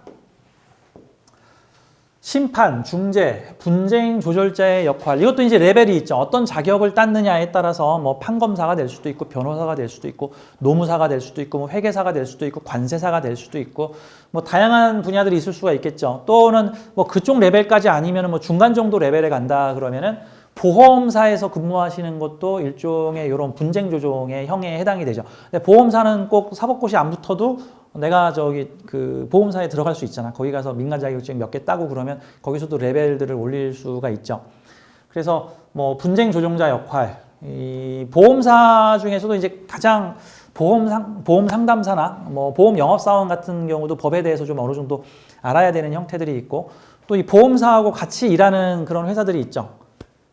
심판, 중재, 분쟁 조절자의 역할, 이것도 이제 레벨이 있죠. 어떤 자격을 땄느냐에 따라서 뭐 판검사가 될 수도 있고 변호사가 될 수도 있고 노무사가 될 수도 있고 뭐 회계사가 될 수도 있고 관세사가 될 수도 있고 뭐 다양한 분야들이 있을 수가 있겠죠. 또는 뭐 그쪽 레벨까지 아니면 뭐 중간 정도 레벨에 간다 그러면은 보험사에서 근무하시는 것도 일종의 이런 분쟁 조정의 형에 해당이 되죠. 근데 보험사는 꼭 사법고시 안 붙어도 내가 저기 그 보험사에 들어갈 수 있잖아. 거기 가서 민간 자격증 몇 개 따고 그러면 거기서도 레벨들을 올릴 수가 있죠. 그래서 뭐 분쟁 조정자 역할, 이 보험사 중에서도 이제 가장 보험 상담사나 뭐 보험 영업사원 같은 경우도 법에 대해서 좀 어느 정도 알아야 되는 형태들이 있고 또 이 보험사하고 같이 일하는 그런 회사들이 있죠.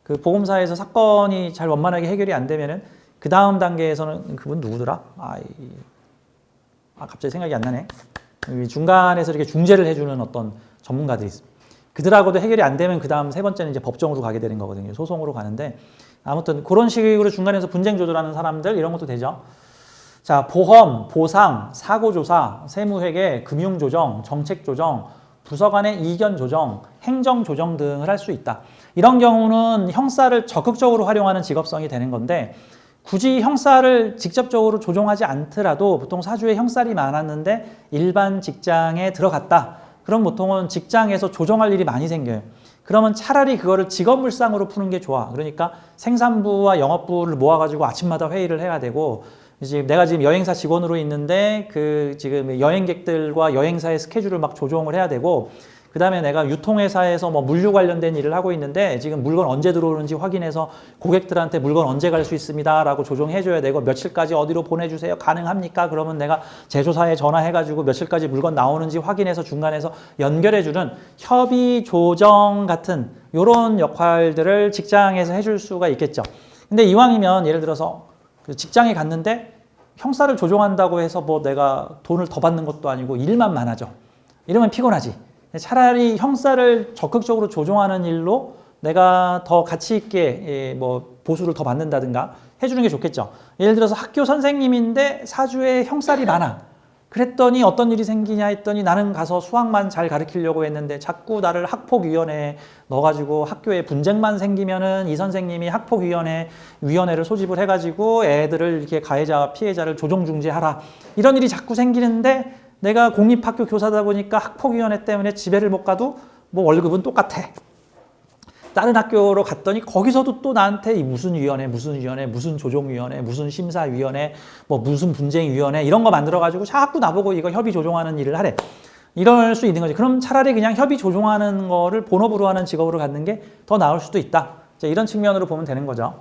그 보험사에서 사건이 잘 원만하게 해결이 안 되면은 그 다음 단계에서는 그분 누구더라? 갑자기 생각이 안 나네. 중간에서 이렇게 중재를 해주는 어떤 전문가들이 있습니다. 그들하고도 해결이 안 되면 그 다음 세 번째는 이제 법정으로 가게 되는 거거든요. 소송으로 가는데 아무튼 그런 식으로 중간에서 분쟁 조절하는 사람들 이런 것도 되죠. 자, 보험, 보상, 사고조사, 세무회계, 금융조정, 정책조정, 부서 간의 이견 조정, 행정 조정 등을 할 수 있다. 이런 경우는 형사를 적극적으로 활용하는 직업성이 되는 건데 굳이 형사를 직접적으로 조종하지 않더라도 보통 사주에 형살이 많았는데 일반 직장에 들어갔다. 그럼 보통은 직장에서 조정할 일이 많이 생겨요. 그러면 차라리 그거를 직업물상으로 푸는 게 좋아. 그러니까 생산부와 영업부를 모아가지고 아침마다 회의를 해야 되고 내가 지금 여행사 직원으로 있는데 그 지금 여행객들과 여행사의 스케줄을 막 조정을 해야 되고 그 다음에 내가 유통회사에서 뭐 물류 관련된 일을 하고 있는데 지금 물건 언제 들어오는지 확인해서 고객들한테 물건 언제 갈 수 있습니다 라고 조정해줘야 되고 며칠까지 어디로 보내주세요 가능합니까? 그러면 내가 제조사에 전화해가지고 며칠까지 물건 나오는지 확인해서 중간에서 연결해주는 협의 조정 같은 이런 역할들을 직장에서 해줄 수가 있겠죠. 근데 이왕이면 예를 들어서 직장에 갔는데 형사를 조정한다고 해서 뭐 내가 돈을 더 받는 것도 아니고 일만 많아져. 이러면 피곤하지. 차라리 형사를 적극적으로 조정하는 일로 내가 더 가치 있게 뭐 보수를 더 받는다든가 해주는 게 좋겠죠. 예를 들어서 학교 선생님인데 사주에 형살이 많아. 그랬더니 어떤 일이 생기냐 했더니 나는 가서 수학만 잘 가르치려고 했는데 자꾸 나를 학폭위원회에 넣어가지고 학교에 분쟁만 생기면은 이 선생님이 학폭위원회를 소집을 해가지고 애들을 이렇게 가해자와 피해자를 조정중재하라. 이런 일이 자꾸 생기는데 내가 공립학교 교사다 보니까 학폭위원회 때문에 집에를 못 가도 뭐 월급은 똑같아. 다른 학교로 갔더니 거기서도 또 나한테 무슨 위원회, 무슨 조정위원회, 무슨 심사위원회, 뭐 무슨 분쟁위원회 이런 거 만들어가지고 자꾸 나보고 이거 협의 조정하는 일을 하래. 이럴 수 있는 거지. 그럼 차라리 그냥 협의 조정하는 거를 본업으로 하는 직업으로 갖는 게 더 나을 수도 있다. 자, 이런 측면으로 보면 되는 거죠.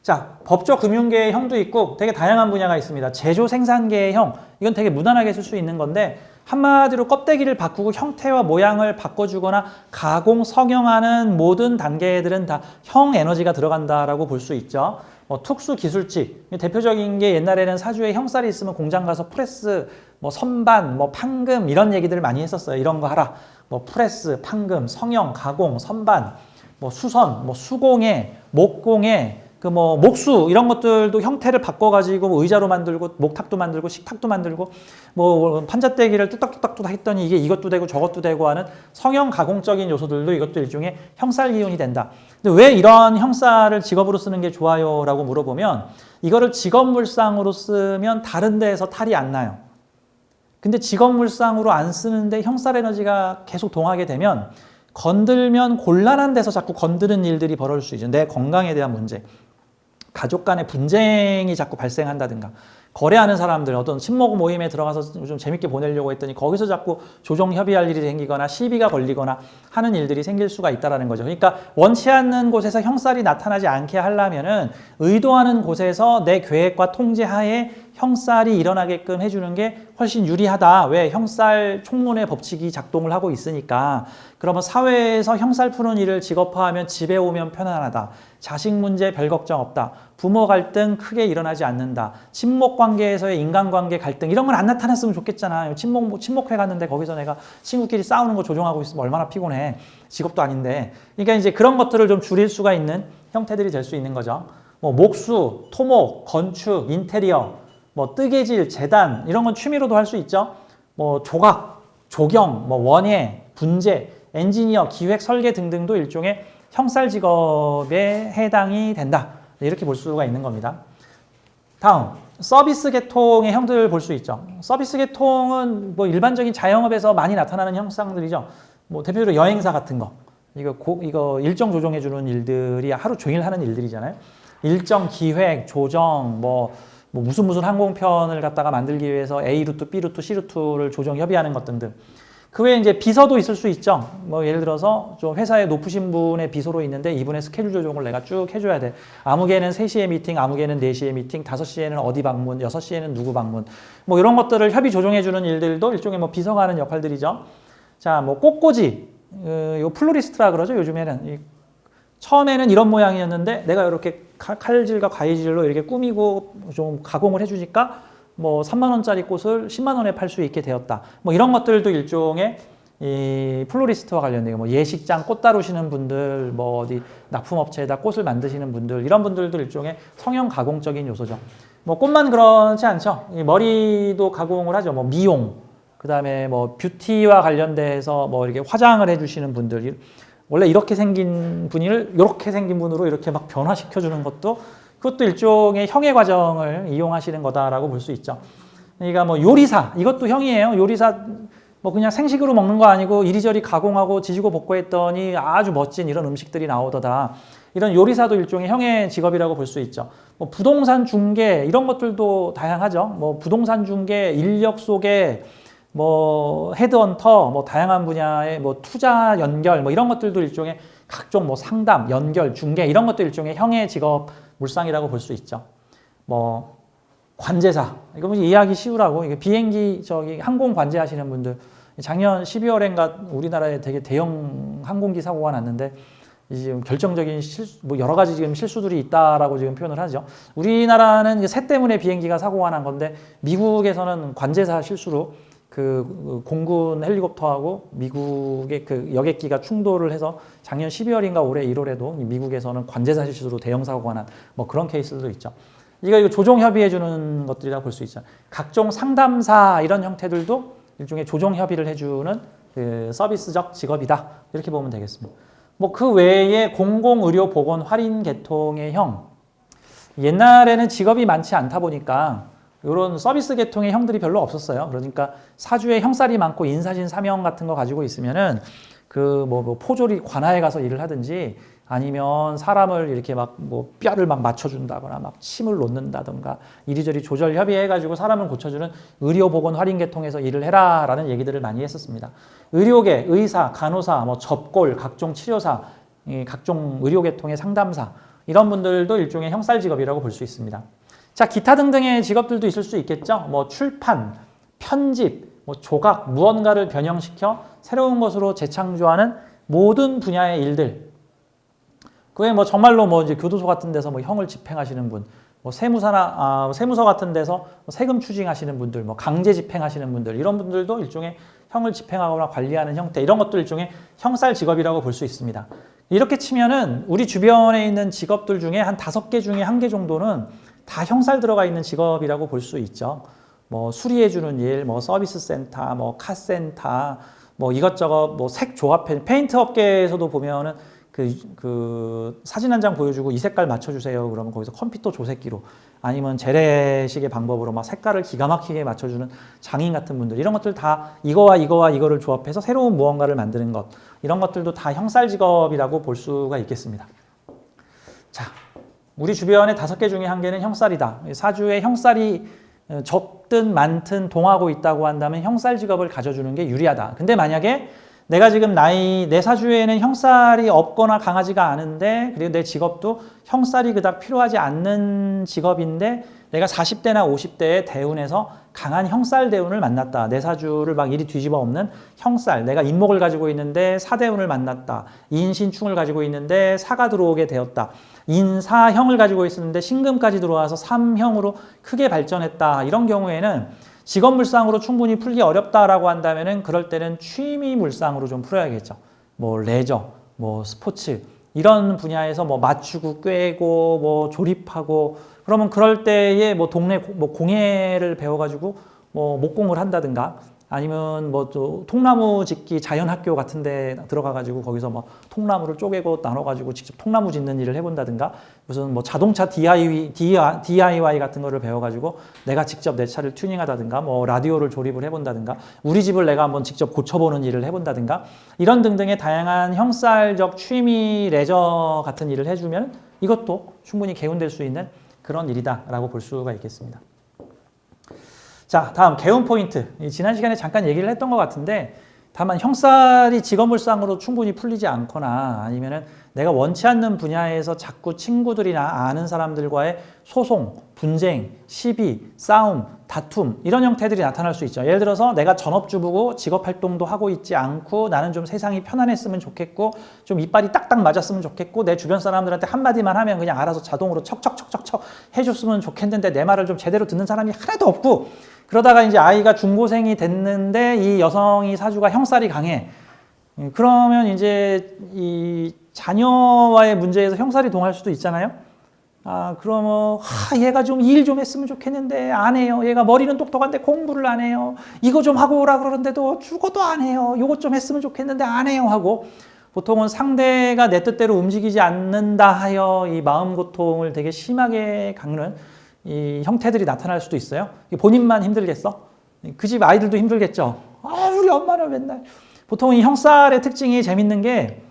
자, 법조 금융계의 형도 있고 되게 다양한 분야가 있습니다. 제조 생산계의 형, 이건 되게 무난하게 쓸 수 있는 건데 한마디로 껍데기를 바꾸고 형태와 모양을 바꿔주거나 가공, 성형하는 모든 단계들은 다 형 에너지가 들어간다라고 볼 수 있죠. 특수 기술직, 대표적인 게 옛날에는 사주에 형살이 있으면 공장 가서 프레스, 뭐 선반, 뭐 판금 이런 얘기들을 많이 했었어요. 이런 거 하라. 뭐 프레스, 판금, 성형, 가공, 선반, 뭐 수선, 뭐 수공예, 목공예, 그 뭐 목수 이런 것들도 형태를 바꿔가지고 의자로 만들고 목탁도 만들고 식탁도 만들고 뭐 판잣대기를 뚝딱뚝딱 했더니 이게 이것도 되고 저것도 되고 하는 성형 가공적인 요소들도 이것도 일종의 형살 기운이 된다. 근데 왜 이런 형살을 직업으로 쓰는 게 좋아요? 라고 물어보면 이거를 직업물상으로 쓰면 다른 데에서 탈이 안 나요. 근데 직업물상으로 안 쓰는데 형살 에너지가 계속 동하게 되면 건들면 곤란한 데서 자꾸 건드는 일들이 벌어질 수 있죠. 내 건강에 대한 문제. 가족 간의 분쟁이 자꾸 발생한다든가 거래하는 사람들 어떤 친목 모임에 들어가서 좀 재밌게 보내려고 했더니 거기서 자꾸 조정 협의할 일이 생기거나 시비가 걸리거나 하는 일들이 생길 수가 있다는 거죠. 그러니까 원치 않는 곳에서 형살이 나타나지 않게 하려면은 의도하는 곳에서 내 계획과 통제 하에 형살이 일어나게끔 해주는 게 훨씬 유리하다. 왜? 형살 총론의 법칙이 작동을 하고 있으니까. 그러면 사회에서 형살 푸는 일을 직업화하면 집에 오면 편안하다. 자식 문제 별 걱정 없다. 부모 갈등 크게 일어나지 않는다. 친목 관계에서의 인간관계 갈등 이런 건 안 나타났으면 좋겠잖아. 친목회 갔는데 거기서 내가 친구끼리 싸우는 거 조종하고 있으면 얼마나 피곤해. 직업도 아닌데. 그러니까 이제 그런 것들을 좀 줄일 수가 있는 형태들이 될 수 있는 거죠. 뭐 목수, 토목, 건축, 인테리어, 뭐 뜨개질, 재단 이런 건 취미로도 할 수 있죠. 뭐 조각, 조경, 뭐 원예, 분재, 엔지니어, 기획, 설계 등등도 일종의 형살 직업에 해당이 된다. 이렇게 볼 수가 있는 겁니다. 다음, 서비스 계통의 형들을 볼 수 있죠. 서비스 계통은 뭐 일반적인 자영업에서 많이 나타나는 형상들이죠. 뭐 대표적으로 여행사 같은 거. 이거 일정 조정해주는 일들이 하루 종일 하는 일들이잖아요. 일정 기획, 조정, 뭐 무슨 항공편을 갖다가 만들기 위해서 A 루트, B 루트, C 루트를 조정 협의하는 것 등등. 그 외에 이제 비서도 있을 수 있죠. 뭐 예를 들어서 좀 회사에 높으신 분의 비서로 있는데 이분의 스케줄 조정을 내가 쭉 해줘야 돼. 아무개는 3시에 미팅, 아무개는 4시에 미팅, 5시에는 어디 방문, 6시에는 누구 방문. 뭐 이런 것들을 협의 조정해주는 일들도 일종의 뭐 비서가 하는 역할들이죠. 자, 뭐 꽃꽂이, 요 플로리스트라 그러죠. 요즘에는. 처음에는 이런 모양이었는데 내가 이렇게 칼질과 가위질로 이렇게 꾸미고 좀 가공을 해주니까 뭐 3만 원짜리 꽃을 10만 원에 팔 수 있게 되었다. 뭐 이런 것들도 일종의 이 플로리스트와 관련된 뭐 예식장 꽃 다루시는 분들, 뭐 어디 납품업체에다 꽃을 만드시는 분들, 이런 분들도 일종의 성형 가공적인 요소죠. 뭐 꽃만 그렇지 않죠. 머리도 가공을 하죠. 뭐 미용, 그다음에 뭐 뷰티와 관련돼서 뭐 이렇게 화장을 해주시는 분들, 원래 이렇게 생긴 분을 이렇게 생긴 분으로 이렇게 막 변화시켜 주는 것도 그것도 일종의 형의 과정을 이용하시는 거다라고 볼 수 있죠. 그러니까 뭐 요리사, 이것도 형이에요. 요리사 뭐 그냥 생식으로 먹는 거 아니고 이리저리 가공하고 지지고 볶고 했더니 아주 멋진 이런 음식들이 나오더라. 이런 요리사도 일종의 형의 직업이라고 볼 수 있죠. 뭐 부동산 중개 이런 것들도 다양하죠. 뭐 부동산 중개, 인력 소개, 뭐 헤드헌터, 뭐 다양한 분야의 뭐 투자 연결, 뭐 이런 것들도 일종의 각종 뭐 상담, 연결, 중개 이런 것도 일종의 형의 직업 물상이라고 볼 수 있죠. 뭐 관제사, 이거 뭐 이해하기 쉬우라고. 이게 비행기 항공 관제하시는 분들, 작년 12월엔가 우리나라에 되게 대형 항공기 사고가 났는데 지금 결정적인 뭐 여러 가지 지금 실수들이 있다라고 지금 표현을 하죠. 우리나라는 새 때문에 비행기가 사고가 난 건데 미국에서는 관제사 실수로 그 공군 헬리콥터하고 미국의 그 여객기가 충돌을 해서 작년 12월인가 올해 1월에도 미국에서는 관제사 실수로 대형 사고가 난 뭐 그런 케이스도 있죠. 이거 조정 협의해 주는 것들이라 볼 수 있죠. 각종 상담사 이런 형태들도 일종의 조정 협의를 해주는 그 서비스적 직업이다. 이렇게 보면 되겠습니다. 뭐 그 외에 공공의료 보건 할인 계통의 형. 옛날에는 직업이 많지 않다 보니까 이런 서비스 계통의 형들이 별로 없었어요. 그러니까 사주에 형살이 많고 인사신 사명 같은 거 가지고 있으면은 그 뭐 포졸이 관아에 가서 일을 하든지 아니면 사람을 이렇게 막 뭐 뼈를 막 맞춰준다거나 막 침을 놓는다던가 이리저리 조절 협의해가지고 사람을 고쳐주는 의료보건 할인 계통에서 일을 해라라는 얘기들을 많이 했었습니다. 의료계, 의사, 간호사, 뭐 접골, 각종 치료사, 각종 의료 계통의 상담사 이런 분들도 일종의 형살 직업이라고 볼 수 있습니다. 자, 기타 등등의 직업들도 있을 수 있겠죠. 뭐 출판, 편집, 뭐 조각, 무언가를 변형시켜 새로운 것으로 재창조하는 모든 분야의 일들. 그게 뭐 정말로 뭐 이제 교도소 같은 데서 뭐 형을 집행하시는 분, 뭐 세무서 같은 데서 세금 추징하시는 분들, 뭐 강제 집행하시는 분들, 이런 분들도 일종의 형을 집행하거나 관리하는 형태, 이런 것도 일종의 형살 직업이라고 볼 수 있습니다. 이렇게 치면은 우리 주변에 있는 직업들 중에 한 5개 중에 1개 정도는 다 형살 들어가 있는 직업이라고 볼 수 있죠. 뭐 수리해주는 일, 뭐 서비스 센터, 뭐 카센터, 뭐 이것저것 뭐 색 조합해, 페인트 업계에서도 보면은 그 사진 한 장 보여주고 이 색깔 맞춰주세요. 그러면 거기서 컴퓨터 조색기로 아니면 재래식의 방법으로 막 색깔을 기가 막히게 맞춰주는 장인 같은 분들, 이런 것들 다 이거와 이거를 조합해서 새로운 무언가를 만드는 것, 이런 것들도 다 형살 직업이라고 볼 수가 있겠습니다. 자, 우리 주변에 5개 중에 1개는 형살이다. 사주에 형살이 적든 많든 동하고 있다고 한다면 형살 직업을 가져주는 게 유리하다. 근데 만약에 내가 지금 내 사주에는 형살이 없거나 강하지가 않은데, 그리고 내 직업도 형살이 그닥 필요하지 않는 직업인데 내가 40대나 50대의 대운에서 강한 형살 대운을 만났다. 내 사주를 막 이리 뒤집어 엎는 형살, 내가 인목을 가지고 있는데 사대운을 만났다. 인신충을 가지고 있는데 사가 들어오게 되었다. 인사형을 가지고 있었는데 신금까지 들어와서 3형으로 크게 발전했다. 이런 경우에는 직업 물상으로 충분히 풀기 어렵다라고 한다면은 그럴 때는 취미 물상으로 좀 풀어야겠죠. 뭐 레저, 뭐 스포츠, 이런 분야에서 뭐 맞추고 꿰고 뭐 조립하고 그러면 그럴 때에 뭐 동네 뭐 공예를 배워가지고 뭐 목공을 한다든가 아니면 뭐 또 통나무 짓기 자연학교 같은 데 들어가가지고 거기서 뭐 통나무를 쪼개고 나눠가지고 직접 통나무 짓는 일을 해본다든가 무슨 뭐 자동차 DIY 같은 거를 배워가지고 내가 직접 내 차를 튜닝하다든가 뭐 라디오를 조립을 해본다든가 우리 집을 내가 한번 직접 고쳐보는 일을 해본다든가 이런 등등의 다양한 형살적 취미 레저 같은 일을 해주면 이것도 충분히 개운될 수 있는 그런 일이다라고 볼 수가 있겠습니다. 자, 다음 개운 포인트. 지난 시간에 잠깐 얘기를 했던 것 같은데 다만 형살이 직업물상으로 충분히 풀리지 않거나 아니면은 내가 원치 않는 분야에서 자꾸 친구들이나 아는 사람들과의 소송, 분쟁, 시비, 싸움, 다툼 이런 형태들이 나타날 수 있죠. 예를 들어서 내가 전업주부고 직업활동도 하고 있지 않고 나는 좀 세상이 편안했으면 좋겠고 좀 이빨이 딱딱 맞았으면 좋겠고 내 주변 사람들한테 한마디만 하면 그냥 알아서 자동으로 척척척척척 해줬으면 좋겠는데 내 말을 좀 제대로 듣는 사람이 하나도 없고 그러다가 이제 아이가 중고생이 됐는데 이 여성이 사주가 형살이 강해. 그러면 이제 이 자녀와의 문제에서 형살이 동할 수도 있잖아요. 아, 그러면 얘가 좀 일 좀 했으면 좋겠는데 안 해요. 얘가 머리는 똑똑한데 공부를 안 해요. 이거 좀 하고 오라 그러는데도 죽어도 안 해요. 요것 좀 했으면 좋겠는데 안 해요 하고 보통은 상대가 내 뜻대로 움직이지 않는다 하여 이 마음 고통을 되게 심하게 겪는 이 형태들이 나타날 수도 있어요. 본인만 힘들겠어? 그 집 아이들도 힘들겠죠. 아, 우리 엄마는 맨날. 보통 이 형살의 특징이 재밌는 게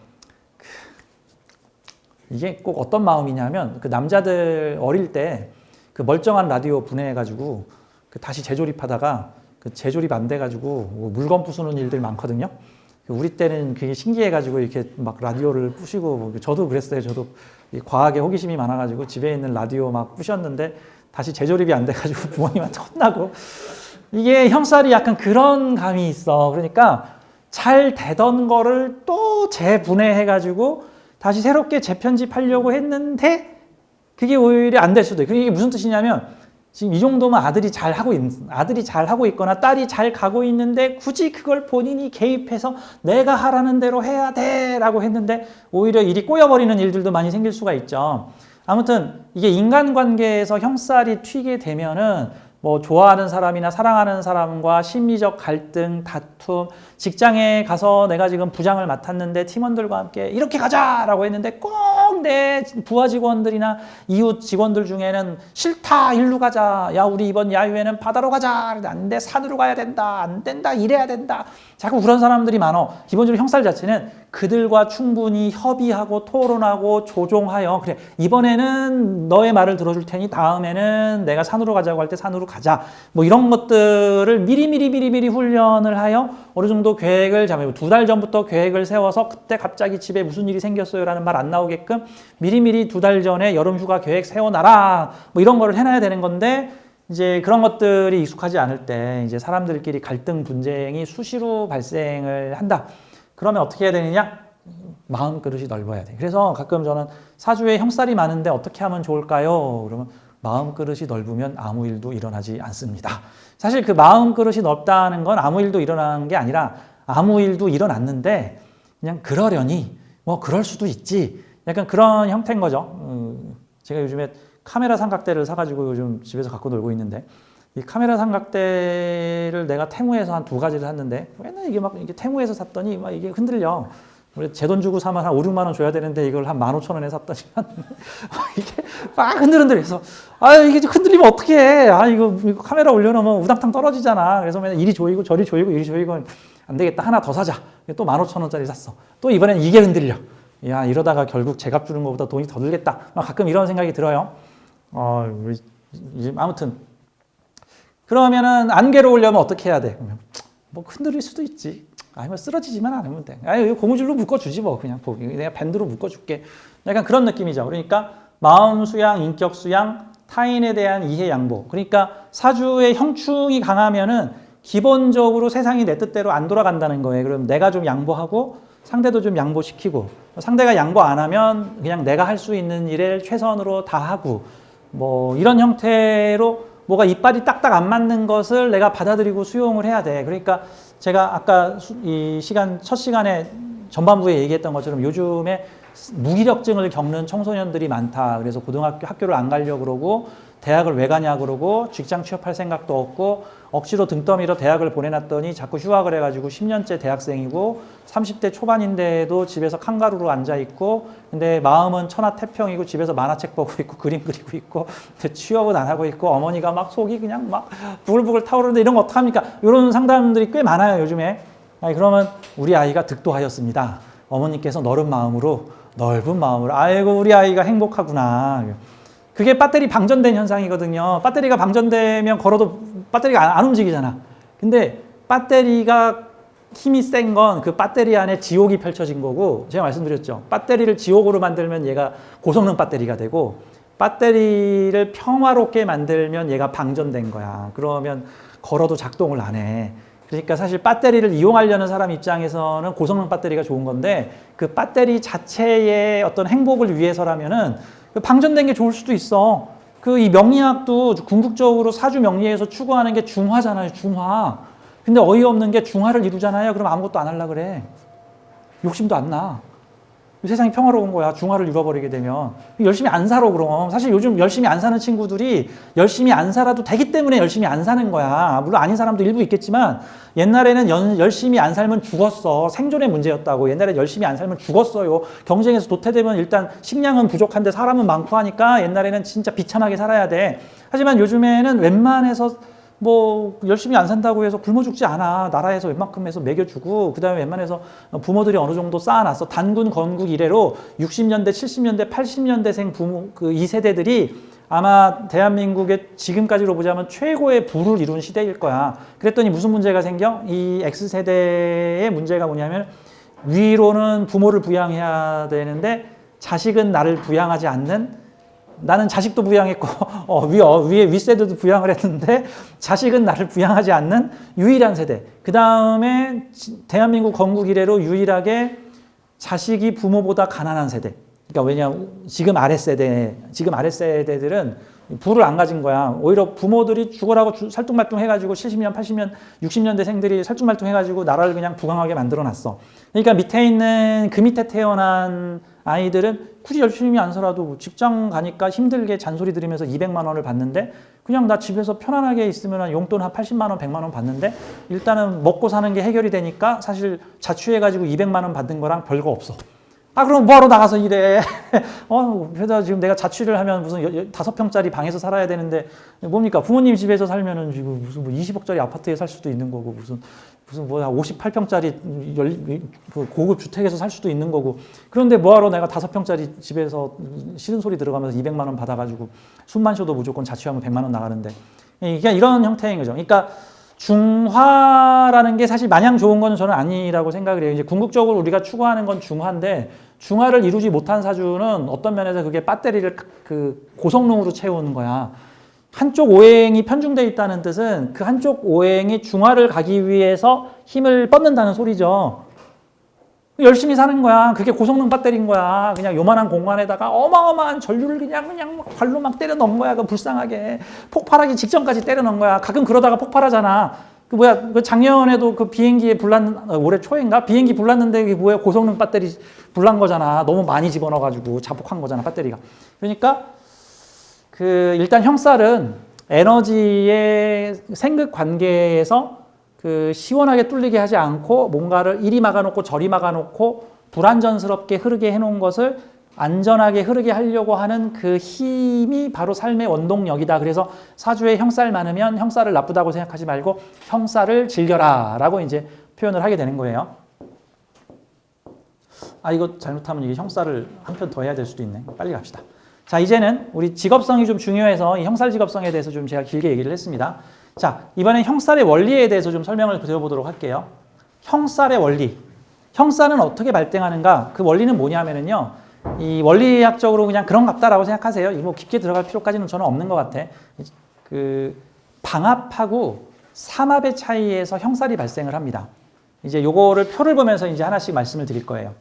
이게 꼭 어떤 마음이냐면 그 남자들 어릴 때 그 멀쩡한 라디오 분해해가지고 그 다시 재조립하다가 그 재조립 안 돼가지고 물건 부수는 일들이 많거든요. 우리 때는 그게 신기해가지고 이렇게 막 라디오를 부시고 저도 그랬어요. 저도 과학에 호기심이 많아가지고 집에 있는 라디오 막 부셨는데 다시 재조립이 안 돼가지고 부모님한테 혼나고 이게 형살이 약간 그런 감이 있어. 그러니까 잘 되던 거를 또 재분해해가지고 다시 새롭게 재편집하려고 했는데 그게 오히려 안 될 수도 있고 이게 무슨 뜻이냐면 지금 이 정도면 아들이 잘 하고 있거나 딸이 잘 가고 있는데 굳이 그걸 본인이 개입해서 내가 하라는 대로 해야 돼라고 했는데 오히려 일이 꼬여버리는 일들도 많이 생길 수가 있죠. 아무튼 이게 인간관계에서 형살이 튀게 되면은 뭐 좋아하는 사람이나 사랑하는 사람과 심리적 갈등, 다툼, 직장에 가서 내가 지금 부장을 맡았는데 팀원들과 함께 이렇게 가자라고 했는데 꼭 내 부하 직원들이나 이웃 직원들 중에는 싫다, 일로 가자. 야, 우리 이번 야유회는 바다로 가자. 안 돼, 산으로 가야 된다. 안 된다, 이래야 된다. 자꾸 그런 사람들이 많어. 기본적으로 형살 자체는 그들과 충분히 협의하고 토론하고 조종하여 그래, 이번에는 너의 말을 들어줄 테니 다음에는 내가 산으로 가자고 할 때 산으로 가자. 뭐 이런 것들을 미리 훈련을 하여 어느 정도 계획을 잡아요. 2달 전부터 계획을 세워서 그때 갑자기 집에 무슨 일이 생겼어요 라는 말 안 나오게끔 미리미리 2달 전에 여름 휴가 계획 세워놔라. 뭐 이런 거를 해놔야 되는 건데 이제 그런 것들이 익숙하지 않을 때 이제 사람들끼리 갈등 분쟁이 수시로 발생을 한다. 그러면 어떻게 해야 되느냐? 마음 그릇이 넓어야 돼. 그래서 가끔 저는 사주에 형살이 많은데 어떻게 하면 좋을까요? 그러면 마음 그릇이 넓으면 아무 일도 일어나지 않습니다. 사실 그 마음 그릇이 넓다는 건 아무 일도 일어나는 게 아니라 아무 일도 일어났는데 그냥 그러려니 뭐 그럴 수도 있지. 약간 그런 형태인 거죠. 제가 요즘에 카메라 삼각대를 사가지고 요즘 집에서 갖고 놀고 있는데 이 카메라 삼각대를 내가 테무에서 한 2가지를 샀는데 맨날 이게 막 이게 테무에서 샀더니 막 이게 흔들려. 제 돈 주고 사면 한 5, 6만 원 줘야 되는데 이걸 한 15,000원에 샀더니 이게 막 흔들해서 아 이게 흔들리면 어떡해. 아 이거 카메라 올려놓으면 우당탕 떨어지잖아. 그래서 맨날 이리 조이고 저리 조이고 이리 조이고 안 되겠다. 하나 더 사자. 또 15,000원짜리 샀어. 또 이번엔 이게 흔들려. 야 이러다가 결국 제값 주는 것보다 돈이 더 들겠다. 가끔 이런 생각이 들어요. 아무튼 그러면은 안 괴로우려면 어떻게 해야 돼? 뭐 흔들릴 수도 있지. 아니면 쓰러지지만 않으면 돼. 아니 고무줄로 묶어주지 뭐 그냥 내가 밴드로 묶어줄게. 약간 그런 느낌이죠. 그러니까 마음 수양, 인격 수양, 타인에 대한 이해 양보. 그러니까 사주의 형충이 강하면은 기본적으로 세상이 내 뜻대로 안 돌아간다는 거예요. 그럼 내가 좀 양보하고 상대도 좀 양보시키고 상대가 양보 안 하면 그냥 내가 할 수 있는 일을 최선으로 다 하고 뭐 이런 형태로 뭐가 이빨이 딱딱 안 맞는 것을 내가 받아들이고 수용을 해야 돼. 그러니까 제가 아까 이 시간 첫 시간에 전반부에 얘기했던 것처럼 요즘에 무기력증을 겪는 청소년들이 많다. 그래서 학교를 안 가려고 그러고 대학을 왜 가냐 그러고 직장 취업할 생각도 없고 억지로 등 떠밀어 대학을 보내놨더니 자꾸 휴학을 해가지고 10년째 대학생이고 30대 초반인데도 집에서 칸가루로 앉아있고 근데 마음은 천하태평이고 집에서 만화책 보고 있고 그림 그리고 있고 취업은 안 하고 있고 어머니가 막 속이 그냥 막 부글부글 타오르는데 이런 거 어떡합니까? 이런 상담들이 꽤 많아요 요즘에. 아니, 그러면 우리 아이가 득도하였습니다. 어머니께서 넓은 마음으로 아이고 우리 아이가 행복하구나. 그게 배터리 방전된 현상이거든요. 배터리가 방전되면 걸어도 배터리가 안 움직이잖아. 근데 배터리가 힘이 센 건 그 배터리 안에 지옥이 펼쳐진 거고 제가 말씀드렸죠. 배터리를 지옥으로 만들면 얘가 고성능 배터리가 되고 배터리를 평화롭게 만들면 얘가 방전된 거야. 그러면 걸어도 작동을 안 해. 그러니까 사실 배터리를 이용하려는 사람 입장에서는 고성능 배터리가 좋은 건데 그 배터리 자체의 어떤 행복을 위해서라면은 방전된 게 좋을 수도 있어. 그 이 명리학도 궁극적으로 사주 명리에서 추구하는 게 중화잖아요, 중화. 근데 어이없는 게 중화를 이루잖아요. 그럼 아무것도 안 하려고 그래. 욕심도 안 나. 세상이 평화로운 거야. 중화를 이뤄버리게 되면. 열심히 안 살아, 그럼. 사실 요즘 열심히 안 사는 친구들이 열심히 안 살아도 되기 때문에 열심히 안 사는 거야. 물론 아닌 사람도 일부 있겠지만 옛날에는 열심히 안 살면 죽었어. 생존의 문제였다고. 옛날에 열심히 안 살면 죽었어요. 경쟁에서 도태되면 일단 식량은 부족한데 사람은 많고 하니까 옛날에는 진짜 비참하게 살아야 돼. 하지만 요즘에는 웬만해서 뭐 열심히 안 산다고 해서 굶어 죽지 않아. 나라에서 웬만큼 해서 먹여주고 그다음에 웬만해서 부모들이 어느 정도 쌓아놨어. 단군 건국 이래로 60년대, 70년대, 80년대생 부모 그 2세대들이 아마 대한민국의 지금까지로 보자면 최고의 부를 이룬 시대일 거야. 그랬더니 무슨 문제가 생겨? 이 X세대의 문제가 뭐냐면 위로는 부모를 부양해야 되는데 자식은 나를 부양하지 않는 나는 자식도 부양했고 위에 윗세대도 부양을 했는데 자식은 나를 부양하지 않는 유일한 세대. 그 다음에 대한민국 건국 이래로 유일하게 자식이 부모보다 가난한 세대. 그러니까 왜냐하면 지금 아랫세대들은 부를 안 가진 거야. 오히려 부모들이 죽으라고 살뚱말뚱 해가지고 70년, 80년, 60년대 생들이 살뚱말뚱 해가지고 나라를 그냥 부강하게 만들어놨어. 그러니까 밑에 있는 그 밑에 태어난 아이들은 굳이 열심히 안 살아도 직장 가니까 힘들게 잔소리 들으면서 200만 원을 받는데 그냥 나 집에서 편안하게 있으면 용돈 한 80만 원, 100만 원 받는데 일단은 먹고 사는 게 해결이 되니까 사실 자취해가지고 200만 원 받는 거랑 별거 없어. 아, 그럼 뭐하러 나가서 일해? 그래서 지금 내가 자취를 하면 무슨 5평짜리 방에서 살아야 되는데, 뭡니까? 부모님 집에서 살면은 지금 무슨 뭐 20억짜리 아파트에 살 수도 있는 거고, 무슨 뭐 58평짜리 고급 주택에서 살 수도 있는 거고. 그런데 뭐하러 내가 5평짜리 집에서 싫은 소리 들어가면서 200만 원 받아가지고 숨만 쉬어도 무조건 자취하면 100만 원 나가는데. 이게 이런 형태인 거죠. 그러니까 중화라는 게 사실 마냥 좋은 건 저는 아니라고 생각을 해요. 이제 궁극적으로 우리가 추구하는 건 중화인데 중화를 이루지 못한 사주는 어떤 면에서 그게 배터리를 그 고성능으로 채우는 거야. 한쪽 오행이 편중되어 있다는 뜻은 그 한쪽 오행이 중화를 가기 위해서 힘을 뻗는다는 소리죠. 열심히 사는 거야. 그게 고성능 배터리인 거야. 그냥 요만한 공간에다가 어마어마한 전류를 그냥 발로 막 때려 넣은 거야. 그 불쌍하게. 폭발하기 직전까지 때려 넣은 거야. 가끔 그러다가 폭발하잖아. 그 작년에도 그 비행기에 올해 초인가? 비행기 불났는데 그게 뭐야? 고성능 배터리 불난 거잖아. 너무 많이 집어넣어가지고 자폭한 거잖아, 배터리가. 그러니까 일단 형살은 에너지의 생극 관계에서 시원하게 뚫리게 하지 않고 뭔가를 이리 막아놓고 저리 막아놓고 불안전스럽게 흐르게 해놓은 것을 안전하게 흐르게 하려고 하는 그 힘이 바로 삶의 원동력이다. 그래서 사주에 형살 많으면 형살을 나쁘다고 생각하지 말고 형살을 즐겨라 라고 이제 표현을 하게 되는 거예요. 이거 잘못하면 이게 형살을 한 편 더 해야 될 수도 있네. 빨리 갑시다. 자, 이제는 우리 직업성이 좀 중요해서 이 형살 직업성에 대해서 좀 제가 길게 얘기를 했습니다. 자, 이번엔 형살의 원리에 대해서 좀 설명을 드려보도록 할게요. 형살의 원리. 형살은 어떻게 발생하는가? 그 원리는 뭐냐면은요. 이 원리학적으로 그냥 그런갑다라고 생각하세요. 뭐 깊게 들어갈 필요까지는 저는 없는 것 같아. 방합하고 삼합의 차이에서 형살이 발생을 합니다. 이제 요거를 표를 보면서 이제 하나씩 말씀을 드릴 거예요.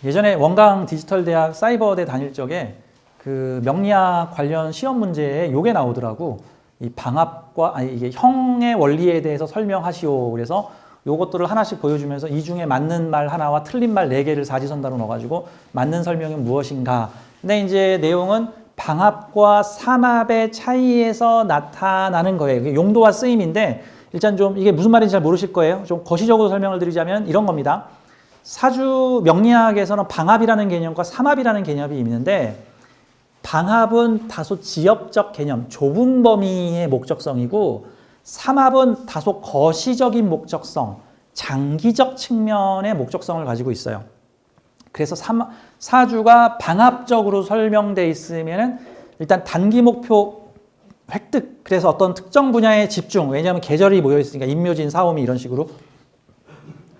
예전에 원광 디지털대학 사이버대 다닐 적에 그 명리학 관련 시험 문제에 요게 나오더라고. 이 방합과 이게 형의 원리에 대해서 설명하시오. 그래서 요것들을 하나씩 보여주면서 이 중에 맞는 말 하나와 틀린 말 4개를 사지선다로 넣어가지고 맞는 설명이 무엇인가. 근데 이제 내용은 방합과 삼합의 차이에서 나타나는 거예요. 이게 용도와 쓰임인데 일단 좀 이게 무슨 말인지 잘 모르실 거예요. 좀 거시적으로 설명을 드리자면 이런 겁니다. 사주 명리학에서는 방합이라는 개념과 삼합이라는 개념이 있는데 방합은 다소 지역적 개념, 좁은 범위의 목적성이고 삼합은 다소 거시적인 목적성, 장기적 측면의 목적성을 가지고 있어요. 그래서 사주가 방합적으로 설명돼 있으면은 일단 단기 목표 획득, 그래서 어떤 특정 분야에 집중, 왜냐하면 계절이 모여 있으니까 인묘진, 사오미 이런 식으로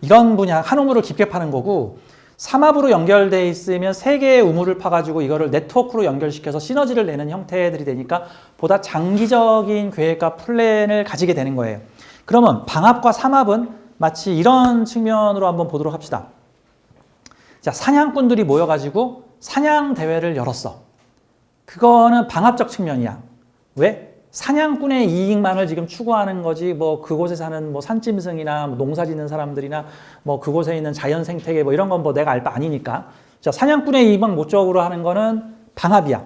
이런 분야 한 우물을 깊게 파는 거고, 삼합으로 연결돼 있으면 세 개의 우물을 파가지고 이거를 네트워크로 연결시켜서 시너지를 내는 형태들이 되니까 보다 장기적인 계획과 플랜을 가지게 되는 거예요. 그러면 방합과 삼합은 마치 이런 측면으로 한번 보도록 합시다. 자, 사냥꾼들이 모여가지고 사냥 대회를 열었어. 그거는 방합적 측면이야. 왜? 사냥꾼의 이익만을 지금 추구하는 거지, 뭐, 그곳에 사는 뭐 산짐승이나 뭐 농사 짓는 사람들이나 뭐 그곳에 있는 자연 생태계 뭐 이런 건 뭐 내가 알 바 아니니까. 자, 사냥꾼의 이익만 목적으로 하는 거는 방합이야.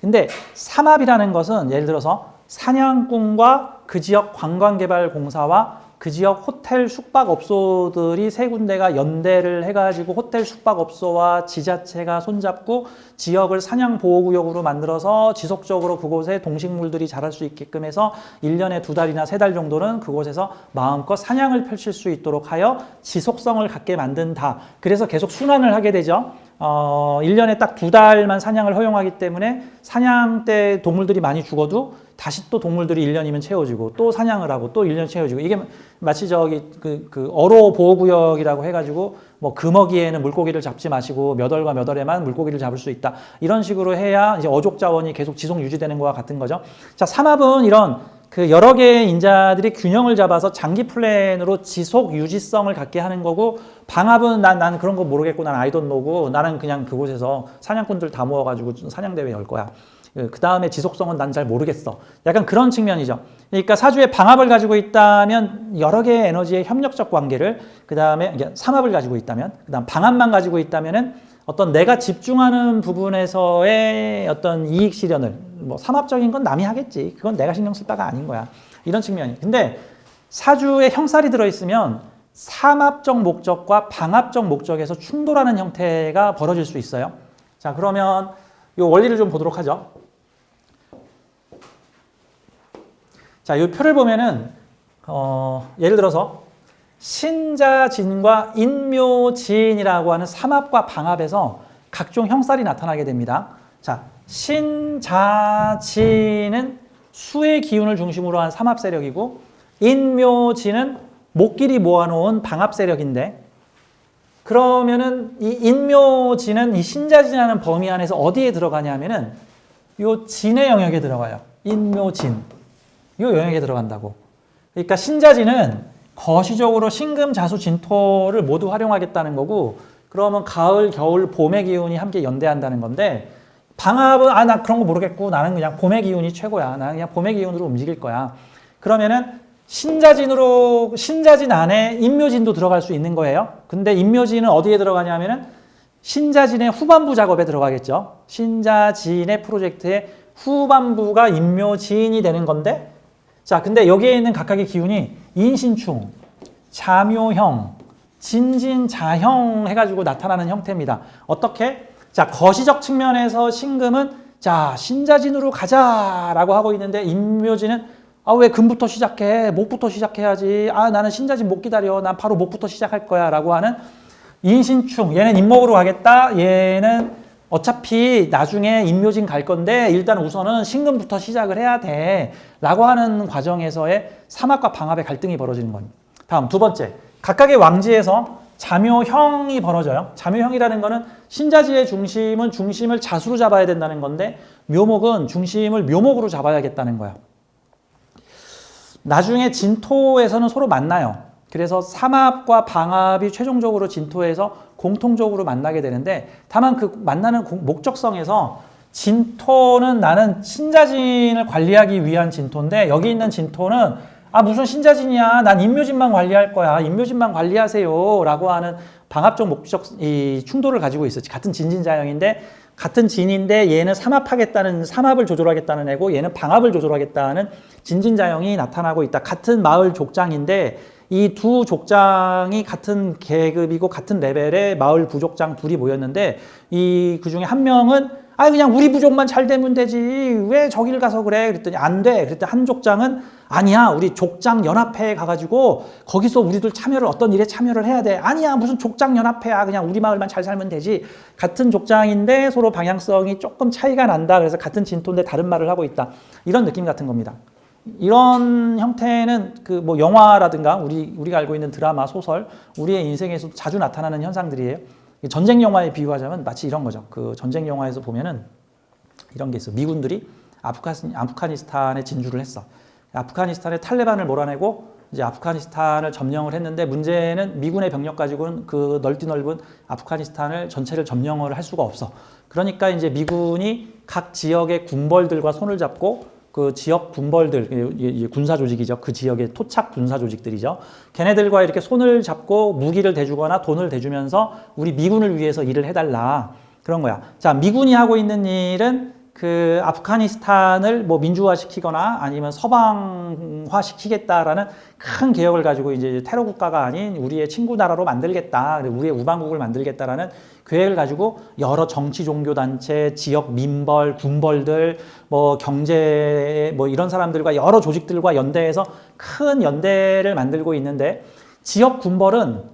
근데 삼합이라는 것은 예를 들어서 사냥꾼과 그 지역 관광개발공사와 그 지역 호텔 숙박업소들이 세 군데가 연대를 해가지고 호텔 숙박업소와 지자체가 손잡고 지역을 사냥보호구역으로 만들어서 지속적으로 그곳에 동식물들이 자랄 수 있게끔 해서 1년에 2달이나 3달 정도는 그곳에서 마음껏 사냥을 펼칠 수 있도록 하여 지속성을 갖게 만든다. 그래서 계속 순환을 하게 되죠. 1년에 딱 2달만 사냥을 허용하기 때문에 사냥 때 동물들이 많이 죽어도 다시 또 동물들이 1년이면 채워지고 또 사냥을 하고 또 1년 채워지고, 이게 마치 저기 그 어로 보호구역이라고 해가지고 뭐 금어기에는 물고기를 잡지 마시고 몇 월과 몇 월에만 물고기를 잡을 수 있다. 이런 식으로 해야 이제 어족 자원이 계속 지속 유지되는 거와 같은 거죠. 자, 삼합은 이런 그 여러 개의 인자들이 균형을 잡아서 장기 플랜으로 지속 유지성을 갖게 하는 거고, 방합은 난 그런 거 모르겠고 난 아이돈 노고 나는 그냥 그곳에서 사냥꾼들 다 모아가지고 사냥대회 열 거야. 그 다음에 지속성은 난 잘 모르겠어. 약간 그런 측면이죠. 그러니까 사주에 방합을 가지고 있다면 여러 개의 에너지의 협력적 관계를, 그 다음에 삼합을 가지고 있다면, 그 다음 방합만 가지고 있다면은 어떤 내가 집중하는 부분에서의 어떤 이익 실현을, 뭐 삼합적인 건 남이 하겠지. 그건 내가 신경 쓸 바가 아닌 거야. 이런 측면이. 근데 사주에 형살이 들어있으면 삼합적 목적과 방합적 목적에서 충돌하는 형태가 벌어질 수 있어요. 자, 그러면 이 원리를 좀 보도록 하죠. 자, 이 표를 보면은 예를 들어서 신자진과 인묘진이라고 하는 삼합과 방합에서 각종 형살이 나타나게 됩니다. 자, 신자진은 수의 기운을 중심으로 한 삼합 세력이고, 인묘진은 목끼리 모아놓은 방합 세력인데, 그러면은 이 인묘진은 이 신자진이라는 범위 안에서 어디에 들어가냐면은 요 진의 영역에 들어가요. 인묘진. 요 영역에 들어간다고. 그러니까 신자진은 거시적으로 신금, 자수, 진토를 모두 활용하겠다는 거고, 그러면 가을, 겨울, 봄의 기운이 함께 연대한다는 건데, 방합은 나 그런 거 모르겠고 나는 그냥 봄의 기운이 최고야. 나는 그냥 봄의 기운으로 움직일 거야. 그러면은 신자진 안에 인묘진도 들어갈 수 있는 거예요. 근데 인묘진은 어디에 들어가냐면은 신자진의 후반부 작업에 들어가겠죠. 신자진의 프로젝트의 후반부가 인묘진이 되는 건데, 자, 근데 여기에 있는 각각의 기운이 인신충, 자묘형, 진진자형 해가지고 나타나는 형태입니다. 어떻게? 자, 거시적 측면에서 신금은 자, 신자진으로 가자라고 하고 있는데, 인묘진은 왜 금부터 시작해? 목부터 시작해야지. 나는 신자진 못 기다려. 난 바로 목부터 시작할 거야. 라고 하는 인신충. 얘는 인목으로 가겠다. 얘는 어차피 나중에 인묘진 갈 건데 일단 우선은 신금부터 시작을 해야 돼. 라고 하는 과정에서의 삼합과 방합의 갈등이 벌어지는 겁니다. 다음 두 번째. 각각의 왕지에서 자묘형이 벌어져요. 자묘형이라는 거는 신자지의 중심을 자수로 잡아야 된다는 건데, 묘목은 중심을 묘목으로 잡아야겠다는 거야. 나중에 진토에서는 서로 만나요. 그래서 삼합과 방합이 최종적으로 진토에서 공통적으로 만나게 되는데, 다만 그 만나는 목적성에서 진토는 나는 신자진을 관리하기 위한 진토인데, 여기 있는 진토는 아 무슨 신자진이야. 난 임묘진만 관리할 거야. 임묘진만 관리하세요. 라고 하는 방합적 목적 이 충돌을 가지고 있었지. 같은 진진자형인데 같은 진인데 얘는 삼합하겠다는 삼합을 조절하겠다는 애고 얘는 방합을 조절하겠다는 진진자형이 나타나고 있다. 같은 마을 족장인데 이 두 족장이 같은 계급이고 같은 레벨의 마을 부족장 둘이 모였는데 이 그중에 한 명은 아 그냥 우리 부족만 잘 되면 되지 왜 저길 가서 그래 그랬더니 안 돼. 그랬더니 한 족장은 아니야 우리 족장 연합회에 가가지고 거기서 우리들 참여를 어떤 일에 참여를 해야 돼. 아니야 무슨 족장 연합회야 그냥 우리 마을만 잘 살면 되지. 같은 족장인데 서로 방향성이 조금 차이가 난다. 그래서 같은 진토인데 다른 말을 하고 있다. 이런 느낌 같은 겁니다. 이런 형태는 그 뭐 영화라든가 우리가 알고 있는 드라마 소설 우리의 인생에서 자주 나타나는 현상들이에요. 전쟁 영화에 비유하자면 마치 이런 거죠. 그 전쟁 영화에서 보면은 이런 게 있어. 미군들이 아프가니스탄에 진주를 했어. 아프가니스탄에 탈레반을 몰아내고 이제 아프가니스탄을 점령을 했는데 문제는 미군의 병력 가지고는 그 넓은 아프가니스탄을 전체를 점령을 할 수가 없어. 그러니까 이제 미군이 각 지역의 군벌들과 손을 잡고 그 지역 군벌들, 군사 조직이죠. 그 지역의 토착 군사 조직들이죠. 걔네들과 이렇게 손을 잡고 무기를 대주거나 돈을 대주면서 우리 미군을 위해서 일을 해달라. 그런 거야. 자, 미군이 하고 있는 일은 그 아프가니스탄을 뭐 민주화시키거나 아니면 서방화시키겠다라는 큰 계획을 가지고 이제 테러 국가가 아닌 우리의 친구 나라로 만들겠다, 우리의 우방국을 만들겠다라는 계획을 가지고 여러 정치 종교 단체, 지역 민벌, 군벌들, 뭐 경제 뭐 이런 사람들과 여러 조직들과 연대해서 큰 연대를 만들고 있는데 지역 군벌은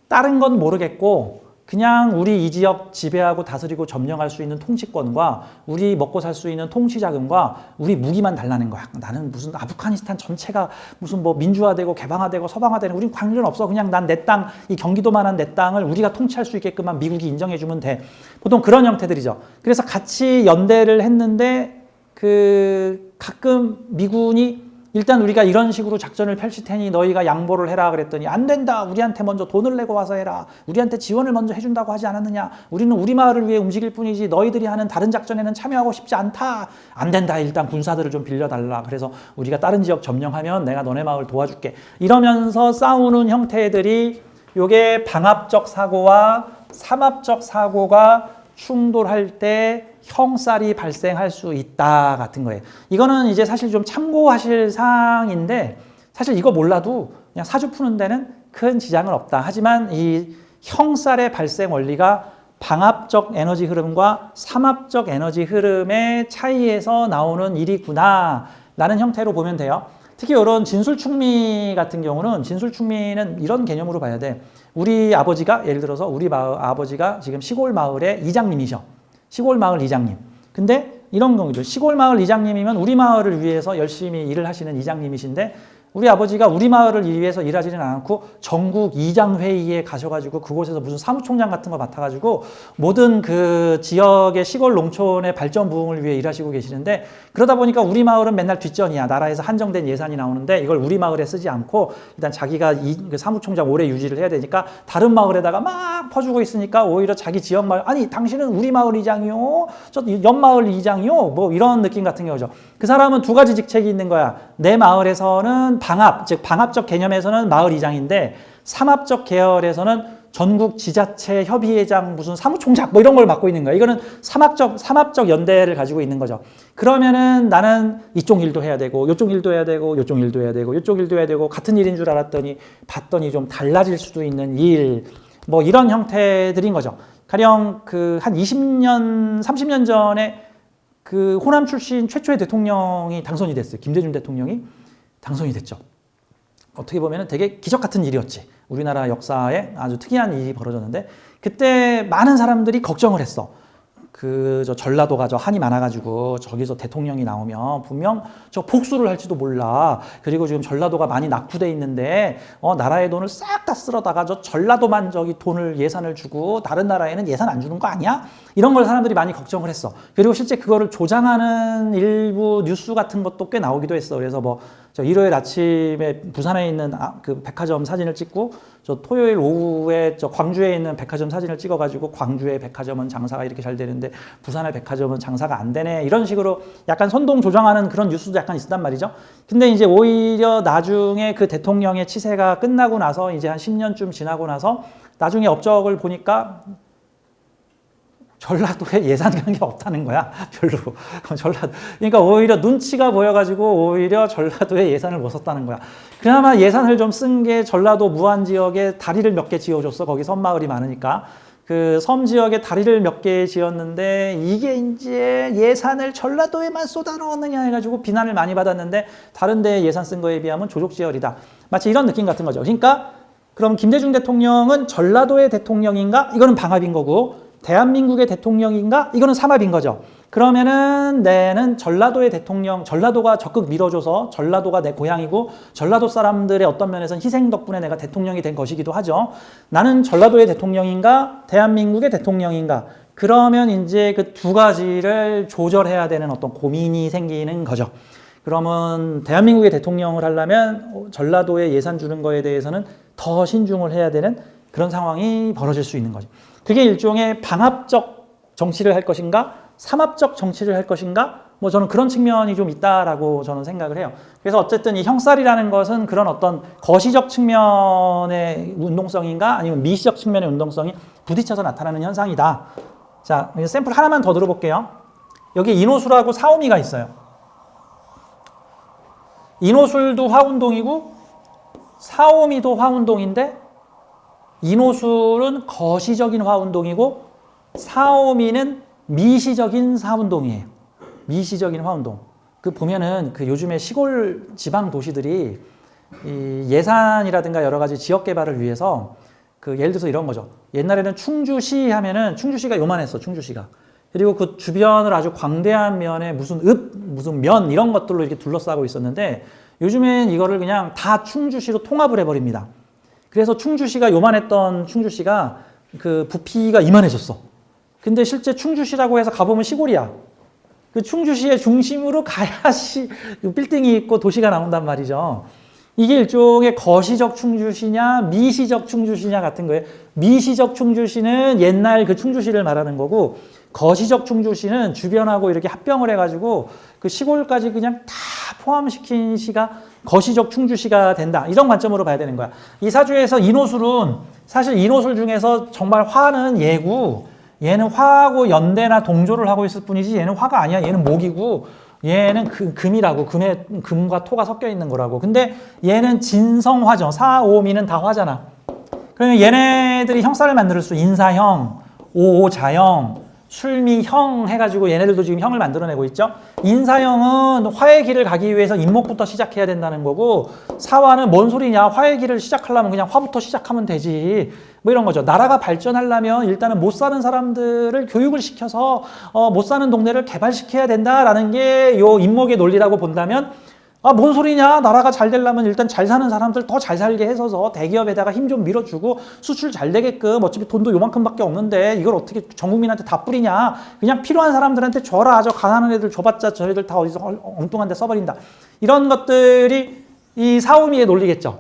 다른 건 모르겠고. 그냥 우리 이 지역 지배하고 다스리고 점령할 수 있는 통치권과 우리 먹고 살 수 있는 통치 자금과 우리 무기만 달라는 거야. 나는 무슨 아프가니스탄 전체가 무슨 뭐 민주화되고 개방화되고 서방화되는 우린 관련 없어. 그냥 난 내 땅, 이 경기도만한 내 땅을 우리가 통치할 수 있게끔만 미국이 인정해주면 돼. 보통 그런 형태들이죠. 그래서 같이 연대를 했는데 그 가끔 미군이 일단 우리가 이런 식으로 작전을 펼칠 테니 너희가 양보를 해라 그랬더니 안 된다. 우리한테 먼저 돈을 내고 와서 해라. 우리한테 지원을 먼저 해준다고 하지 않았느냐. 우리는 우리 마을을 위해 움직일 뿐이지 너희들이 하는 다른 작전에는 참여하고 싶지 않다. 안 된다. 일단 군사들을 좀 빌려달라. 그래서 우리가 다른 지역 점령하면 내가 너네 마을 도와줄게. 이러면서 싸우는 형태들이 요게 방합적 사고와 삼합적 사고가 충돌할 때 형살이 발생할 수 있다 같은 거예요. 이거는 이제 사실 좀 참고하실 사항인데 사실 이거 몰라도 그냥 사주 푸는 데는 큰 지장은 없다. 하지만 이 형살의 발생 원리가 방합적 에너지 흐름과 삼합적 에너지 흐름의 차이에서 나오는 일이구나 라는 형태로 보면 돼요. 특히 이런 진술충미 같은 경우는 진술충미는 이런 개념으로 봐야 돼. 우리 아버지가 예를 들어서 우리 아버지가 지금 시골 마을의 이장님이셔. 시골 마을 이장님. 근데 이런 경우죠. 시골 마을 이장님이면 우리 마을을 위해서 열심히 일을 하시는 이장님이신데 우리 아버지가 우리 마을을 위해서 일하지는 않고 전국 이장회의에 가셔가지고 그곳에서 무슨 사무총장 같은 거 맡아가지고 모든 그 지역의 시골 농촌의 발전 부흥을 위해 일하시고 계시는데 그러다 보니까 우리 마을은 맨날 뒷전이야. 나라에서 한정된 예산이 나오는데 이걸 우리 마을에 쓰지 않고 일단 자기가 그 사무총장 오래 유지를 해야 되니까 다른 마을에다가 막 퍼주고 있으니까 오히려 자기 지역 마을 아니 당신은 우리 마을 이장이요? 저 옆마을 이장이요? 뭐 이런 느낌 같은 경우죠. 그 사람은 두 가지 직책이 있는 거야. 내 마을에서는 방합, 즉 방합적 개념에서는 마을 이장인데 삼합적 계열에서는 전국 지자체 협의회장 무슨 사무총장 뭐 이런 걸 맡고 있는 거야. 이거는 삼합적 연대를 가지고 있는 거죠. 그러면은 나는 이쪽 일도 해야 되고 이쪽 일도 해야 되고 이쪽 일도 해야 되고 이쪽 일도 해야 되고 같은 일인 줄 알았더니 봤더니 좀 달라질 수도 있는 일 뭐 이런 형태들인 거죠. 가령 그 한 20년, 30년 전에 그 호남 출신 최초의 대통령이 당선이 됐어요. 김대중 대통령이 당선이 됐죠. 어떻게 보면 되게 기적 같은 일이었지. 우리나라 역사에 아주 특이한 일이 벌어졌는데 그때 많은 사람들이 걱정을 했어. 저 전라도가 한이 많아가지고 저기서 대통령이 나오면 분명 저 복수를 할지도 몰라. 그리고 지금 전라도가 많이 낙후돼 있는데 나라의 돈을 싹 다 쓸어다가 저 전라도만 돈을 예산을 주고 다른 나라에는 예산 안 주는 거 아니야? 이런 걸 사람들이 많이 걱정을 했어. 그리고 실제 그거를 조장하는 일부 뉴스 같은 것도 꽤 나오기도 했어. 그래서 뭐 저 일요일 아침에 부산에 있는 그 백화점 사진을 찍고 저 토요일 오후에 저 광주에 있는 백화점 사진을 찍어가지고 광주의 백화점은 장사가 이렇게 잘 되는데 부산의 백화점은 장사가 안 되네 이런 식으로 약간 선동 조정하는 그런 뉴스도 약간 있단 말이죠. 근데 이제 오히려 나중에 그 대통령의 치세가 끝나고 나서 이제 한 10년쯤 지나고 나서 나중에 업적을 보니까 전라도에 예산한 게 없다는 거야. 별로. 그러니까 오히려 눈치가 보여가지고 오히려 전라도에 예산을 못 썼다는 거야. 그나마 예산을 좀 쓴 게 전라도 무안 지역에 다리를 몇 개 지어줬어. 거기 섬마을이 많으니까. 그 섬 지역에 다리를 몇 개 지었는데 이게 이제 예산을 전라도에만 쏟아넣느냐 해가지고 비난을 많이 받았는데 다른 데 예산 쓴 거에 비하면 조족지열이다. 마치 이런 느낌 같은 거죠. 그러니까 그럼 김대중 대통령은 전라도의 대통령인가? 이거는 방합인 거고 대한민국의 대통령인가? 이거는 삼합인 거죠. 그러면은 내는 전라도의 대통령, 전라도가 적극 밀어줘서 전라도가 내 고향이고 전라도 사람들의 어떤 면에서는 희생 덕분에 내가 대통령이 된 것이기도 하죠. 나는 전라도의 대통령인가? 대한민국의 대통령인가? 그러면 이제 그 두 가지를 조절해야 되는 어떤 고민이 생기는 거죠. 그러면 대한민국의 대통령을 하려면 전라도에 예산 주는 거에 대해서는 더 신중을 해야 되는 그런 상황이 벌어질 수 있는 거죠. 그게 일종의 방합적 정치를 할 것인가 삼합적 정치를 할 것인가 뭐 저는 그런 측면이 좀 있다라고 저는 생각을 해요. 그래서 어쨌든 이 형살이라는 것은 그런 어떤 거시적 측면의 운동성인가 아니면 미시적 측면의 운동성이 부딪혀서 나타나는 현상이다. 자, 샘플 하나만 더 들어볼게요. 여기 인호술하고 사오미가 있어요. 인호술도 화운동이고 사오미도 화운동인데 인호술은 거시적인 화운동이고 사오미는 미시적인 사운동이에요. 미시적인 화운동. 그 보면은 그 요즘에 시골 지방 도시들이 이 예산이라든가 여러 가지 지역 개발을 위해서 그 예를 들어서 이런 거죠. 옛날에는 충주시 하면은 충주시가 요만했어. 충주시가. 그리고 그 주변을 아주 광대한 면에 무슨 무슨 면 이런 것들로 이렇게 둘러싸고 있었는데 요즘엔 이거를 그냥 다 충주시로 통합을 해버립니다. 그래서 충주시가 요만했던 충주시가 그 부피가 이만해졌어. 근데 실제 충주시라고 해서 가보면 시골이야. 그 충주시의 중심으로 가야지 빌딩이 있고 도시가 나온단 말이죠. 이게 일종의 거시적 충주시냐 미시적 충주시냐 같은 거예요. 미시적 충주시는 옛날 그 충주시를 말하는 거고 거시적 충주시는 주변하고 이렇게 합병을 해가지고 그 시골까지 그냥 다 포함시킨 시가 거시적 충주시가 된다. 이런 관점으로 봐야 되는 거야. 이 사주에서 인호술은 사실 인호술 중에서 정말 화는 예고 얘는 화하고 연대나 동조를 하고 있을 뿐이지 얘는 화가 아니야. 얘는 목이고 얘는 금이라고 금과 토가 섞여 있는 거라고. 근데 얘는 진성화죠. 사오미는 다 화잖아. 그러면 얘네들이 형살을 만들 수 인사형, 오자형, 술미형 해가지고 얘네들도 지금 형을 만들어내고 있죠. 인사형은 화의 길을 가기 위해서 인목부터 시작해야 된다는 거고 사화는 뭔 소리냐. 화의 길을 시작하려면 그냥 화부터 시작하면 되지. 뭐 이런 거죠. 나라가 발전하려면 일단은 못 사는 사람들을 교육을 시켜서 못 사는 동네를 개발시켜야 된다라는 게 요 인목의 논리라고 본다면 뭔 소리냐. 나라가 잘 되려면 일단 잘 사는 사람들 더 잘 살게 해서서 대기업에다가 힘 좀 밀어주고 수출 잘 되게끔 어차피 돈도 요만큼밖에 없는데 이걸 어떻게 전 국민한테 다 뿌리냐. 그냥 필요한 사람들한테 줘라. 저 가난한 애들 줘봤자 저희들 다 어디서 엉뚱한 데 써버린다. 이런 것들이 이 사오미의 논리겠죠.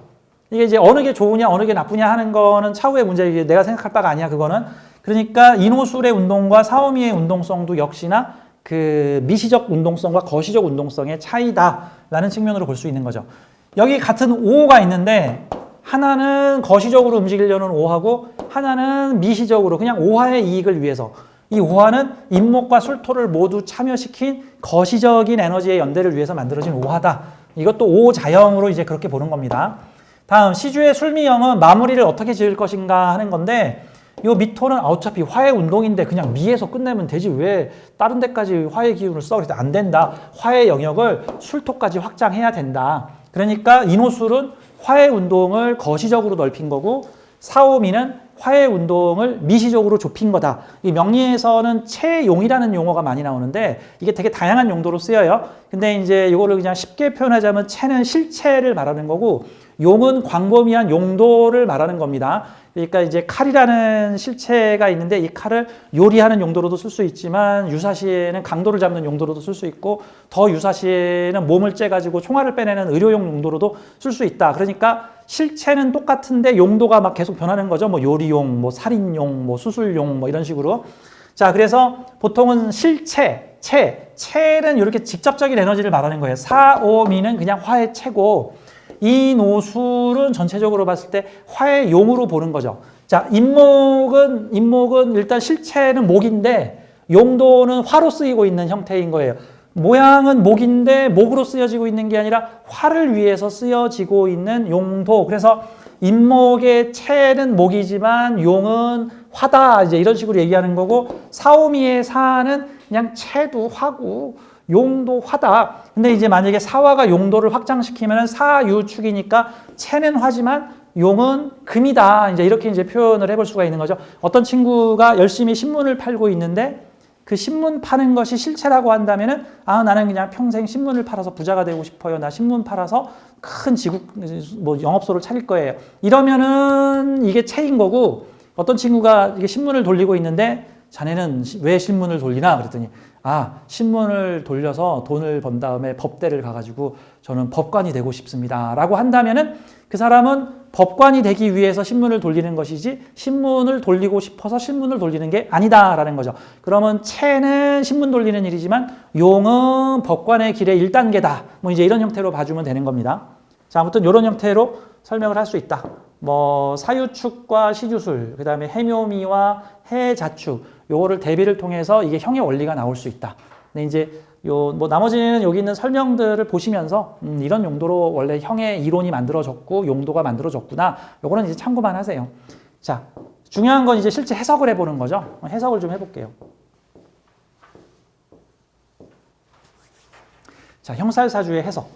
이게 이제 어느 게 좋으냐 어느 게 나쁘냐 하는 거는 차후의 문제. 내가 생각할 바가 아니야 그거는. 그러니까 인호술의 운동과 사오미의 운동성도 역시나 그 미시적 운동성과 거시적 운동성의 차이다라는 측면으로 볼 수 있는 거죠. 여기 같은 오가 있는데 하나는 거시적으로 움직이려는 오하고 하나는 미시적으로 그냥 오화의 이익을 위해서 이 오화는 인목과 술토를 모두 참여시킨 거시적인 에너지의 연대를 위해서 만들어진 오화다. 이것도 오자형으로 이제 그렇게 보는 겁니다. 다음 시주의 술미형은 마무리를 어떻게 지을 것인가 하는 건데 요 미토는 어차피 화의 운동인데 그냥 미에서 끝내면 되지 왜 다른 데까지 화의 기운을 써? 그래서 안 된다. 화의 영역을 술토까지 확장해야 된다. 그러니까 인호술은 화의 운동을 거시적으로 넓힌 거고 사오미는 화의 운동을 미시적으로 좁힌 거다. 이 명리에서는 체용이라는 용어가 많이 나오는데 이게 되게 다양한 용도로 쓰여요. 근데 이제 이거를 그냥 쉽게 표현하자면 체는 실체를 말하는 거고 용은 광범위한 용도를 말하는 겁니다. 그러니까 이제 칼이라는 실체가 있는데 이 칼을 요리하는 용도로도 쓸 수 있지만 유사시에는 강도를 잡는 용도로도 쓸 수 있고 더 유사시에는 몸을 째가지고 총알을 빼내는 의료용 용도로도 쓸 수 있다. 그러니까 실체는 똑같은데 용도가 막 계속 변하는 거죠. 뭐 요리용, 뭐 살인용, 뭐 수술용 뭐 이런 식으로. 자, 그래서 보통은 실체, 체는 이렇게 직접적인 에너지를 말하는 거예요. 사오미는 그냥 화의 체고 이 노술은 전체적으로 봤을 때 화의 용으로 보는 거죠. 자, 인목은 일단 실체는 목인데 용도는 화로 쓰이고 있는 형태인 거예요. 모양은 목인데 목으로 쓰여지고 있는 게 아니라 화를 위해서 쓰여지고 있는 용도. 그래서 인목의 체는 목이지만 용은 화다. 이제 이런 식으로 얘기하는 거고 사오미의 사는 그냥 체도 화고 용도 화다. 근데 이제 만약에 사화가 용도를 확장시키면 사유축이니까 체는 화지만 용은 금이다. 이제 이렇게 이제 표현을 해볼 수가 있는 거죠. 어떤 친구가 열심히 신문을 팔고 있는데 그 신문 파는 것이 실체라고 한다면은 나는 그냥 평생 신문을 팔아서 부자가 되고 싶어요. 나 신문 팔아서 큰 지국 뭐 영업소를 차릴 거예요. 이러면은 이게 체인 거고 어떤 친구가 이게 신문을 돌리고 있는데 자네는 왜 신문을 돌리나 그랬더니 신문을 돌려서 돈을 번 다음에 법대를 가가지고 저는 법관이 되고 싶습니다. 라고 한다면은 그 사람은 법관이 되기 위해서 신문을 돌리는 것이지 신문을 돌리고 싶어서 신문을 돌리는 게 아니다라는 거죠. 그러면 체는 신문 돌리는 일이지만 용은 법관의 길의 1단계다. 뭐 이제 이런 형태로 봐주면 되는 겁니다. 자, 아무튼 이런 형태로 설명을 할 수 있다. 뭐 사유축과 시주술, 그 다음에 해묘미와 해자축, 요거를 대비를 통해서 이게 형의 원리가 나올 수 있다. 근데 이제 뭐 나머지는 여기 있는 설명들을 보시면서 이런 용도로 원래 형의 이론이 만들어졌고 용도가 만들어졌구나. 요거는 이제 참고만 하세요. 자, 중요한 건 이제 실제 해석을 해보는 거죠. 해석을 좀 해볼게요. 자, 형살사주의 해석.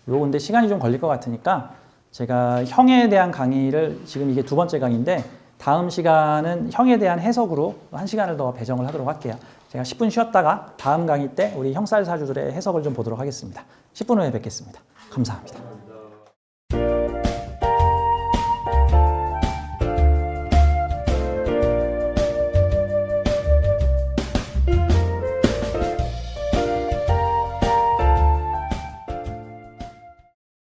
요거 근데 시간이 좀 걸릴 것 같으니까 제가 형에 대한 강의를 지금 이게 2번째 강의인데 다음 시간은 형에 대한 해석으로 1시간을 더 배정을 하도록 할게요. 제가 10분 쉬었다가 다음 강의 때 우리 형살사주들의 해석을 좀 보도록 하겠습니다. 10분 후에 뵙겠습니다. 감사합니다.